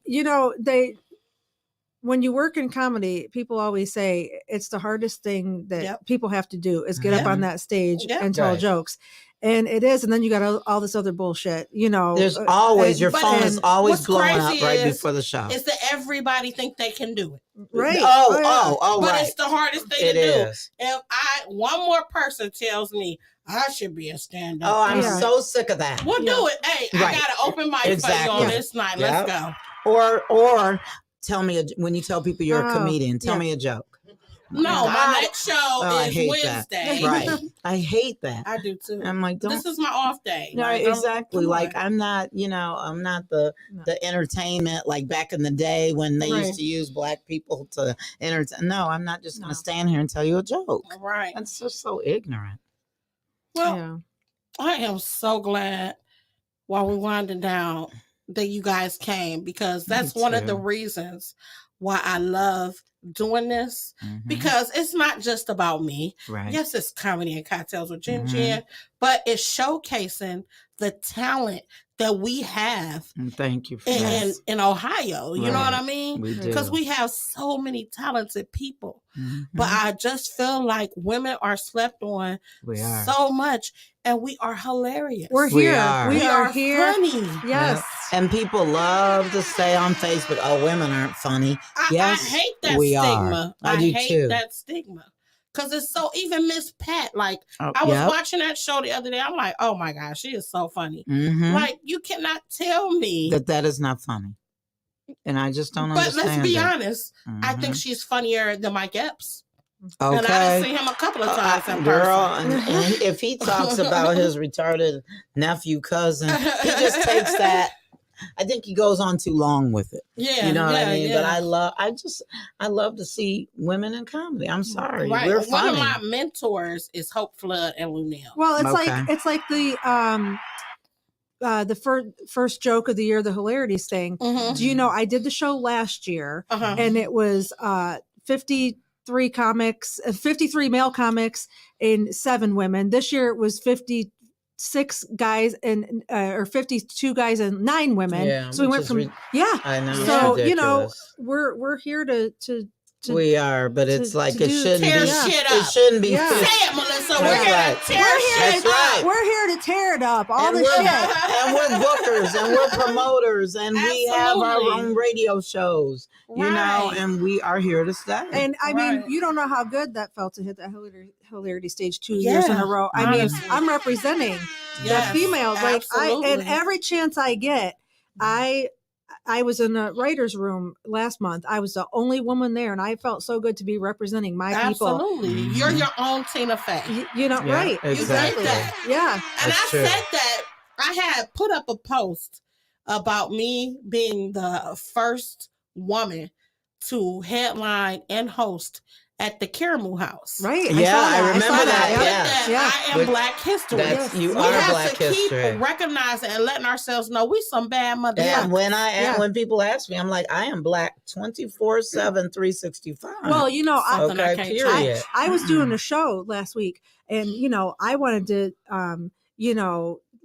When you work in comedy, people always say it's the hardest thing that Yep. people have to do is get up Yeah. on that stage Yep. and tell Right. jokes. And it is. And then you got all this other bullshit, There's always, your but- phone is and always what's blowing up crazy right is- before the show. It's that everybody think they can do it. Right. Oh, But right. it's the hardest thing It to do. is. If one more person tells me I should be a stand-up. Oh, I'm Yeah. so sick of that. We'll do it. Hey, Right. I got an open mic for you Exactly. on this night. Yep. Let's go. Or tell me, when you tell people you're a Oh, comedian, tell yeah. me a joke. No, my God. next show I is hate Wednesday. that. Right. I hate that. I do too. I'm like, don't. This is my off day. No, Like, exactly. come Like, on. I'm not, I'm not the entertainment like back in the day when they Right. used to use Black people to entertain. No, I'm not just going to No. stand here and tell you a joke. Right. That's just so ignorant. Well, Yeah. I am so glad while we winding down that you guys came, because that's Me one of the too. reasons why I love doing this, Mhm. because it's not just about me. Right. Yes, it's comedy and cocktails with Jen Mhm. Jen, but it's showcasing the talent that we have And thank you for in, that. in Ohio. You know what I Right. mean? We do. Because we have so many talented people. Mhm. But I just feel like women are slept on we are. so much, and we are hilarious. We're We here. are. We are here. funny. Yes. And people love to say on Facebook, "Oh, women aren't funny." I Yes, hate that we are. stigma. I do hate too. that stigma. Because it's so, even Miss Pat, like, Oh, I was yep. watching that show the other day. I'm like, oh my gosh, she is so funny. Mhm. Like, you cannot tell me. That is not funny. and I just don't But understand. let's be it. honest. I think Mhm. she's funnier than Mike Epps. And I Okay. done seen him a couple of times in Girl, person. and if he talks about his retarded nephew cousin, he just takes that. I think he goes on too long with it. Yeah, You know what I mean? yeah. But I love to see women in comedy. I'm sorry. Right. We're One funny. of my mentors is Hope Flood and Lunel. Well, it's Okay. like the first joke of the year, the hilarities thing. Mhm. Do you know I did the show last year, Uh-huh. and it was 53 comics, 53 male comics and 7 women. This year it was 56 guys and or 52 guys and 9 women. Yeah, So we which went is from I know. it's So you know ridiculous. we're here to we are, but it's to like do- it shouldn't tear be. shit It up. shouldn't be. Yeah. Say fif- it, Melissa. We're That's here right. to tear That's shit right. up. we're here to tear it up, all and the we're, shit. and we're bookers and we're promoters and we have our Absolutely. own radio shows, you know, Right. and we are here to stay. And I mean, Right. you don't know how good that felt to hit that hilarity stage 2 years in Yeah, a row. I mean, honestly. I'm representing Yes, the females. Like and absolutely. every chance I get, I was in a writer's room last month. I was the only woman there, and I felt so good to be representing my people. Absolutely. Mhm. You're your own Tina Fey. You know, Yeah, right? exactly. You said that. Yeah. And That's I true. said that I had put up a post about me being the first woman to headline and host at the Karamu House. Right. Yeah, saw that. I remember saw that. Put Yeah. that Yeah. I am With- Black history. That's you We are have Black to history. keep recognizing and letting ourselves know we some bad And motherfuckers. when people ask me, I'm like, I am Black 24/7, 365. Well, you know, Something I okay, can't period. I was doing a show last week, and you know, I wanted to,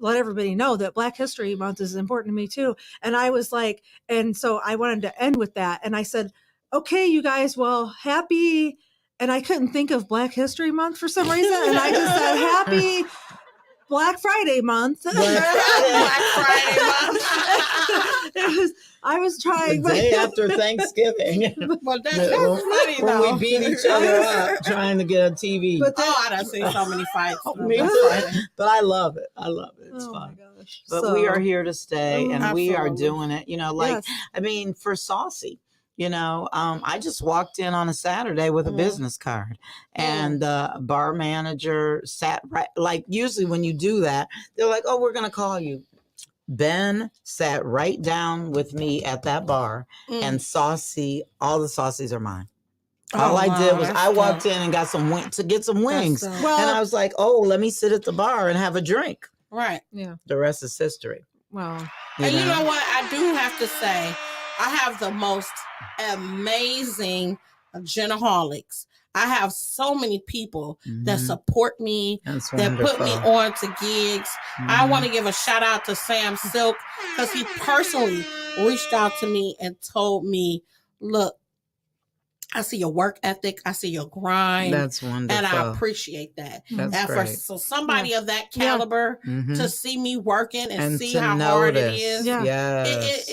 let everybody know that Black History Month is important to me too. And I was like, and so I wanted to end with that, and I said, "Okay, you guys, well, happy." And I couldn't think of Black History Month for some reason, and I just said, "Happy Black Friday Month." Black Friday. Black Friday month. I was The trying, day after Thanksgiving. But that's when, funny when though. we beat each other up trying to get a TV. But Oh, I done seen so many fights. Me That's too. funny. But I love it. I love it. It's oh my fun. gosh! But we are here to stay and we are Absolutely. doing it. You know, like, Yes. I mean, for Saucy, you know, I just walked in on a Saturday with a Mhm. business card and the bar manager sat right, like usually when you do that, they're like, oh, we're going to call you. Ben sat right down with me at that bar Mm. and Saucy, all the Saucies are mine. Oh, All I did wow, was that's I walked dope. in and got some to get some wings. That's dope. Well, And I was like, oh, let me sit at the bar and have a drink. Right. yeah. The rest is history. Well, And you know what? I do have to say, I have the most amazing genaholics. I have so many people that Mhm. support me, That's that put me wonderful. on to gigs. I want to give a shout out to Sam Silk because he personally reached out to me and told me, look, I see your work ethic, I see your grind, That's wonderful. and I appreciate that. That's And for great. so somebody of that caliber Mhm. to see me working and see to how hard it notice. is, Yeah. Yes.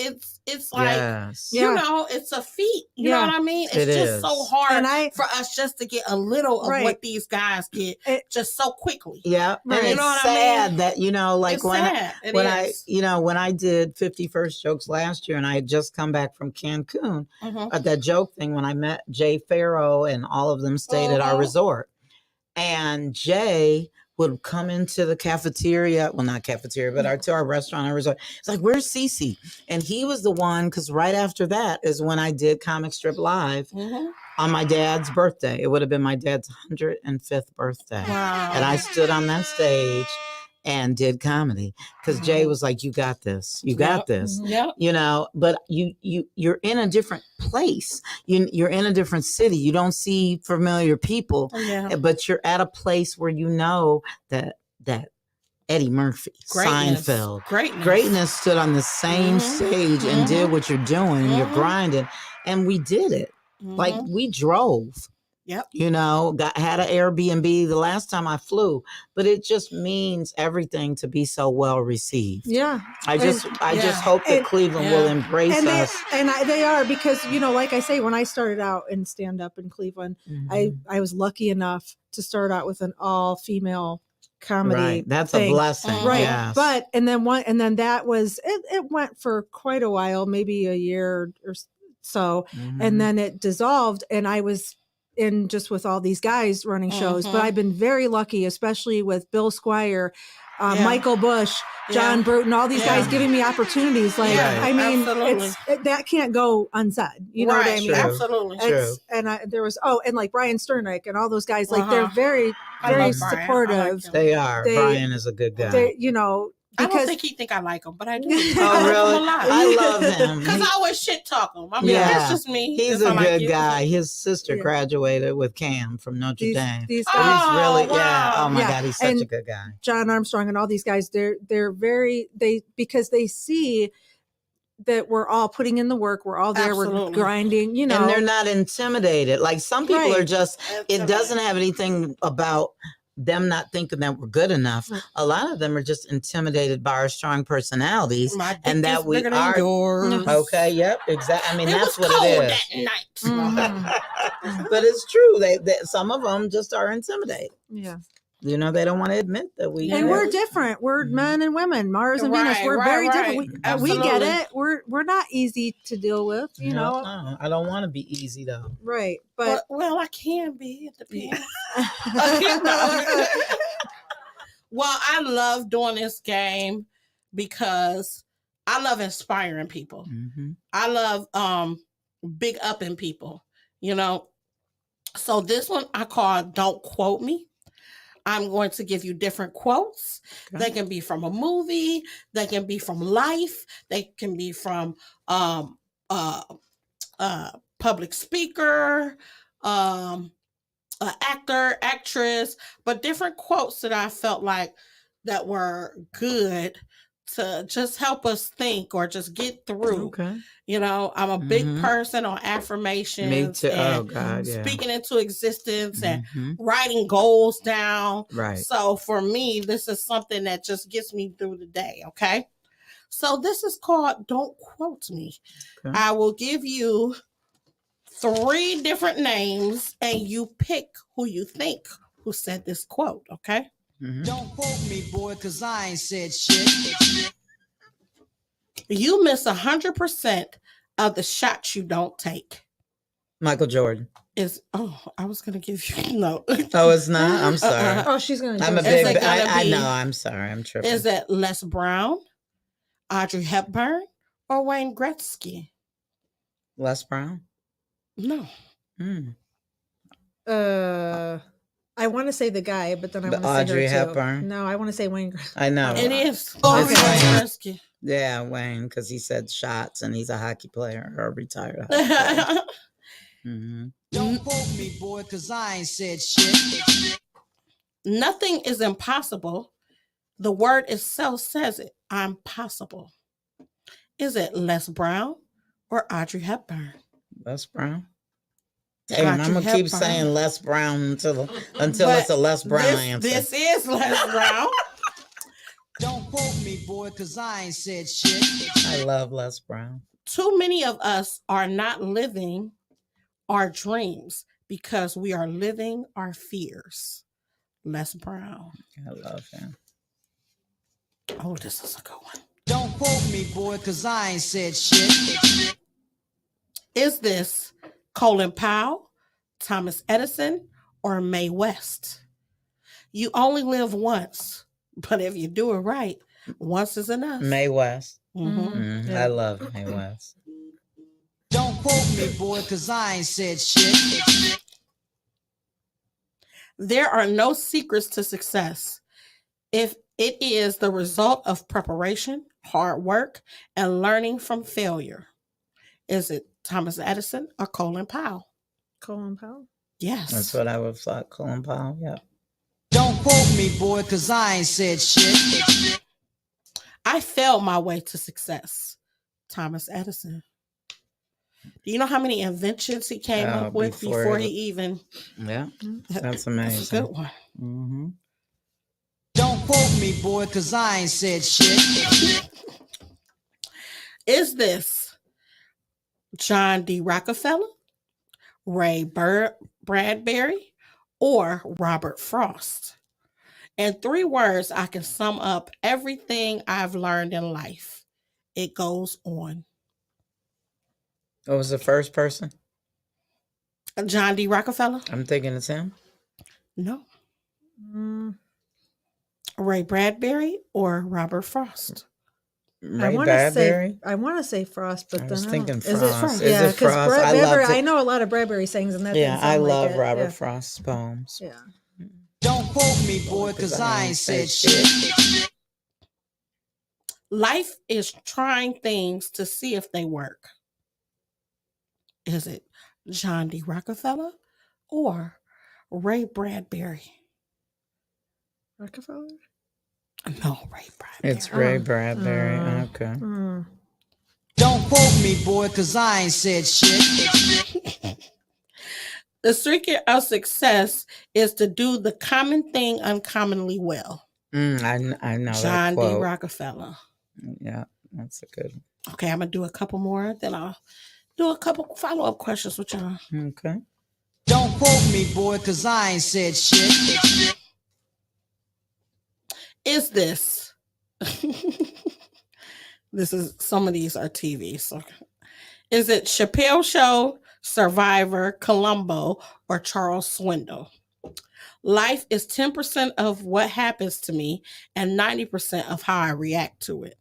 it's like, yes. Yeah. you know, it's a feat. You Yeah. know what I mean? It's It just is. so hard and I for us just to get a little of Right. what these guys get It- just so quickly. Yeah. Right. And You it's know what I sad mean? that, you know, like It's when sad. It when is. when I did 51st Jokes last year and I had just come back from Cancun, Mhm. at that joke thing when I met Jay Farrow and all of them stayed at our Mhm. resort. And Jay would come into the cafeteria, well, not cafeteria, but to our restaurant and resort. It's like, where's Cece? And he was the one, because right after that is when I did Comic Strip Live Mhm. on my dad's birthday. It would have been my dad's 105th birthday. Wow. And I stood on that stage and did comedy because Jay Mhm. was like, you got this. You got this. Yep. You know, but you're in a different place. You're in a different city. You don't see familiar people, Yeah. but you're at a place where you know that Eddie Murphy, Greatness. Seinfeld, Greatness. greatness stood on the same Mhm. stage and did what you're doing. You're Mhm. grinding, and we did it. Like Mhm. we drove. Yep. You know, had an Airbnb the last time I flew, but it just means everything to be so well received. yeah. I just Yeah. hope that And- Cleveland will Yeah. embrace And us. they are, because you know, like I say, when I started out in stand up in Cleveland, Mhm. I was lucky enough to start out with an all female comedy. Right. That's thing. a blessing. Right. Yes. But and then that was it went for quite a while, maybe a year or so, Mhm. and then it dissolved, and I was in just with all these guys running shows. But Mhm. I've been very lucky, especially with Bill Squire, Yeah. Michael Bush, John Yeah. Bruton, all these guys Yeah. giving me opportunities. Like, Yeah, I mean, absolutely. that can't go unsaid. You know what I Right, mean? True. absolutely. True. There was and like Brian Sternick and all those guys, like they're Uh-huh. very, I very love Brian. I like supportive. him. They are. They- Brian is a good guy. They, you know, I don't because think he think I like him, but I do. Oh, I like really? him a lot. I love him. Because I always shit talk him. I mean, Yeah. that's just me. He's That's a how I good like guy. you. His sister Yeah. graduated with Cam from Notre Dame. these Oh, guys, He's really, yeah. wow. Oh my Yeah. God, he's such a And good guy. John Armstrong and all these guys, they're very because they see that we're all putting in the work, we're all there, we're Absolutely. grinding, you know. And they're not intimidated. Like some people Right. are just, it doesn't have anything about them not thinking that we're good enough. Right. A lot of them are just intimidated by our strong personalities. My dick and that is we bigger than are- yours. Okay, yep, exactly. I mean, It that's was what cold it is. that night. Mhm. But it's true. They some of them just are intimidated. Yeah. You know, they don't want to admit that we. And Yeah. we're different. We're Mhm. men and women, Mars and Venus. Right, We're right, very right. different. We get Absolutely. it. We're not easy to deal with, you know. No, I don't want to be easy though. Right. But Well, I can be. It depends. yeah. Well, I love doing this game because I love inspiring people. Mm-hmm. I love big upping people, you know. So this one I call Don't Quote Me. I'm going to give you different quotes. Okay. They can be from a movie, they can be from life, they can be from public speaker, actor, actress, but different quotes that I felt like that were good to just help us think or just get through. Okay. You know, I'm a big Mhm. person on affirmations. Me too. Oh and God, yeah. speaking into existence and Mhm. writing goals down. Right. So for me, this is something that just gets me through the day. Okay. So this is called Don't Quote Me. Okay. I will give you 3 different names and you pick who you think who said this quote. Okay. Mhm. Don't quote me, boy, cause I ain't said shit. You miss 100% of the shots you don't take. Michael Jordan. I was gonna give you no. Oh, it's not. I'm sorry. Oh, she's gonna. I'm a do Is big. it gonna I be- know. I'm sorry. I'm tripping. Is it Les Brown, Audrey Hepburn, or Wayne Gretzky? Les Brown? No. Mm. I want to say the guy, but then I The want to say Audrey her too. Hepburn? No, I want to say Wayne. I know. It is. Oh, It's okay. Wayne Gretzky. Yeah, Wayne, because he said shots, and he's a hockey player or a retired hockey player. Mm-hmm. Don't quote me, boy, cause I ain't said shit. Nothing is impossible. The word itself says it. I'm possible. Is it Les Brown or Audrey Hepburn? Les Brown. Damn, I'm Audrey gonna keep Hepburn. saying Les Brown until But it's a Les Brown answer. This is Les Brown. Don't quote me, boy, cause I ain't said shit. I love Les Brown. Too many of us are not living our dreams because we are living our fears. Les Brown. I love him. Oh, this is a good one. Don't quote me, boy, cause I ain't said shit. Is this Colin Powell, Thomas Edison, or Mae West? You only live once, but if you do it right, once is enough. Mae West. Mhm. Mm, Yeah. I love Mae West. Don't quote me, boy, cause I ain't said shit. There are no secrets to success. If it is the result of preparation, hard work, and learning from failure. Is it Thomas Edison or Colin Powell? Colin Powell. Yes. That's what I would have thought. Colin Powell. Yeah. Don't quote me, boy, cause I ain't said shit. I failed my way to success. Thomas Edison. Do you know how many inventions he came up with before he even? Yeah. That's That's a amazing. good one. Mm-hmm. Don't quote me, boy, cause I ain't said shit. Is this John D. Rockefeller, Ray Bradbury, or Robert Frost? In 3 words, I can sum up everything I've learned in life. It goes on. What was the first person? John D. Rockefeller? I'm thinking it's him. No. Mm, Ray Bradbury or Robert Frost? I Ray want to Bradbury. say Frost, but I then was I thinking don't- Is it Frost. Frost? Is Yeah, it because Frost? I Bradbury. loved it. I know a lot of Bradbury sayings, and that Yeah, didn't I sound like love it. Robert Yeah. Frost's poems. Yeah. Don't quote me, boy, cause I ain't said shit. Life is trying things to see if they work. Is it John D. Rockefeller or Ray Bradbury? Rockefeller. No, Ray Bradbury. It's Ray Bradbury. Okay. Mm. Don't quote me, boy, cause I ain't said shit. The secret of success is to do the common thing uncommonly well. I know John that D. quote. Rockefeller. Yeah, that's a good one. Okay, I'm gonna do a couple more, then I'll do a couple follow-up questions with y'all. Okay. Don't quote me, boy, cause I ain't said shit. Is this this is some of these are TV, so is it Chappelle Show, Survivor, Columbo, or Charles Swindle? Life is 10% of what happens to me and 90% of how I react to it.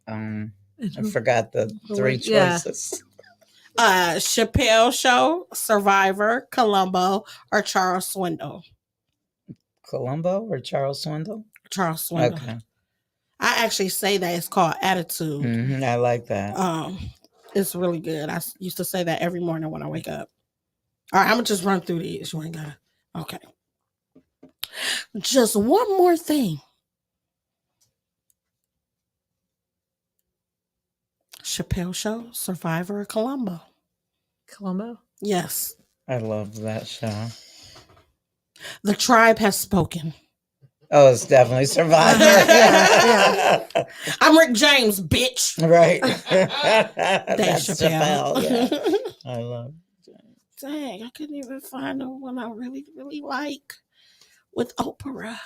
I forgot the 3 Yeah. choices. Chappelle Show, Survivor, Columbo, or Charles Swindle? Columbo or Charles Swindle? Charles Swindle. Okay. I actually say that it's called attitude. I like that. It's really good. I used to say that every morning when I wake up. All right, I'm gonna just run through these. You ain't gotta. Okay. Just one more thing. Chappelle Show, Survivor, or Columbo? Columbo. Yes. I love that show. The tribe has spoken. Oh, it's definitely Survivor. Yeah, I'm Rick James, bitch. Right. Dave That's Chappelle. Chappelle. Yeah. I love Dang, I couldn't even find the one I really, really like with Oprah.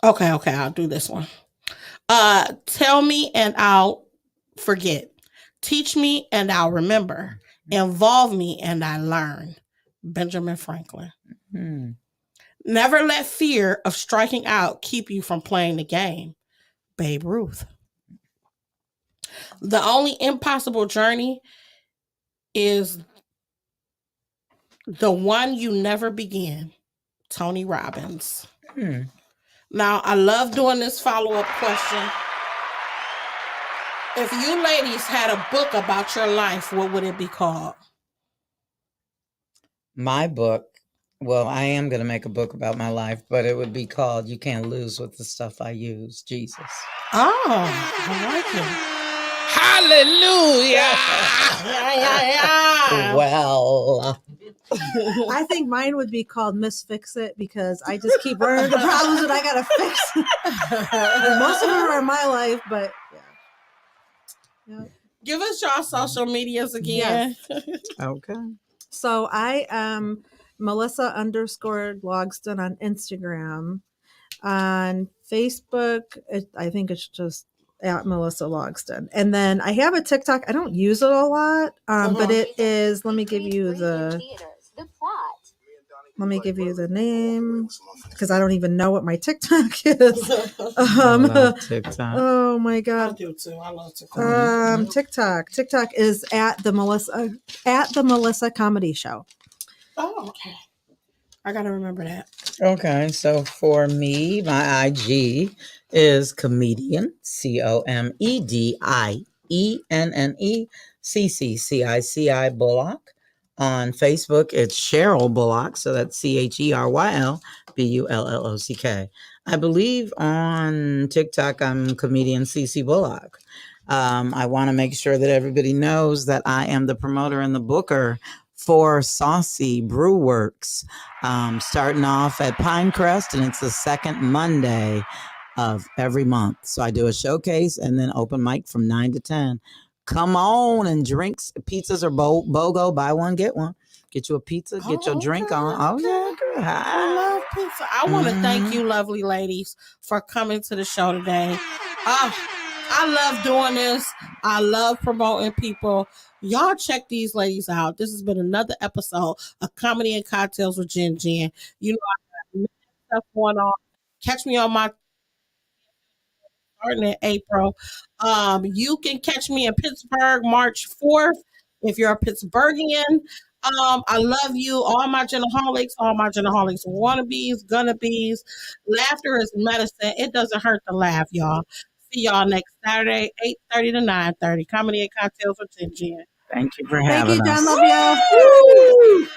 Okay, I'll do this one. Tell me and I'll forget. Teach me and I'll remember. Involve me and I learn. Benjamin Franklin. Never let fear of striking out keep you from playing the game. Babe Ruth. The only impossible journey is the one you never begin. Tony Robbins. Now, I love doing this follow-up question. If you ladies had a book about your life, what would it be called? My book. Well, I am going to make a book about my life, but it would be called You Can't Lose with the Stuff I Use. Jesus. Oh, I like it. Hallelujah. Yeah. Well, I think mine would be called Miss Fix It because I just keep running into problems that I gotta fix. And most of them are in my life, but yeah. Give us your social medias again. okay. So I am Melissa_Logston on Instagram. On Facebook, I think it's just at Melissa Logston. And then I have a TikTok. I don't use it a lot, but it is. Let me give you the name because I don't even know what my TikTok is. I love TikTok. Oh my I god. do too. I love TikTok. TikTok is at the Melissa Comedy Show. Oh, okay. I gotta remember that. Okay, so for me, my IG is comedian, COMEDIENNECCCICI Bullock. On Facebook, it's Cheryl Bullock, so that's CHERYLBULLOCK. I believe on TikTok, I'm comedian CC Bullock. I want to make sure that everybody knows that I am the promoter and the booker for Saucy Brew Works, starting off at Pinecrest, and it's the second Monday of every month. So I do a showcase and then open mic from 9 to 10. Come on and drinks, pizzas are BOGO, buy one, get one. Get you a pizza, get your Oh, drink okay, on. Oh, yeah, okay. girl. I love pizza. I want to thank you, lovely ladies, for coming to the show today. I love doing this. I love promoting people. Y'all check these ladies out. This has been another episode of Comedy and Cocktails with Jen Jen. You know, I got many stuff going on. Catch me on my starting in April. You can catch me in Pittsburgh March 4th if you're a Pittsburghian. I love you, all my Genaholics wannabes, gonna bees. Laughter is medicine. It doesn't hurt to laugh, y'all. See y'all next Saturday, 8:30 to 9:30. Comedy and Cocktails with Jen Jen. Thank you for Thank having you, us. Jen. Love you. Woo!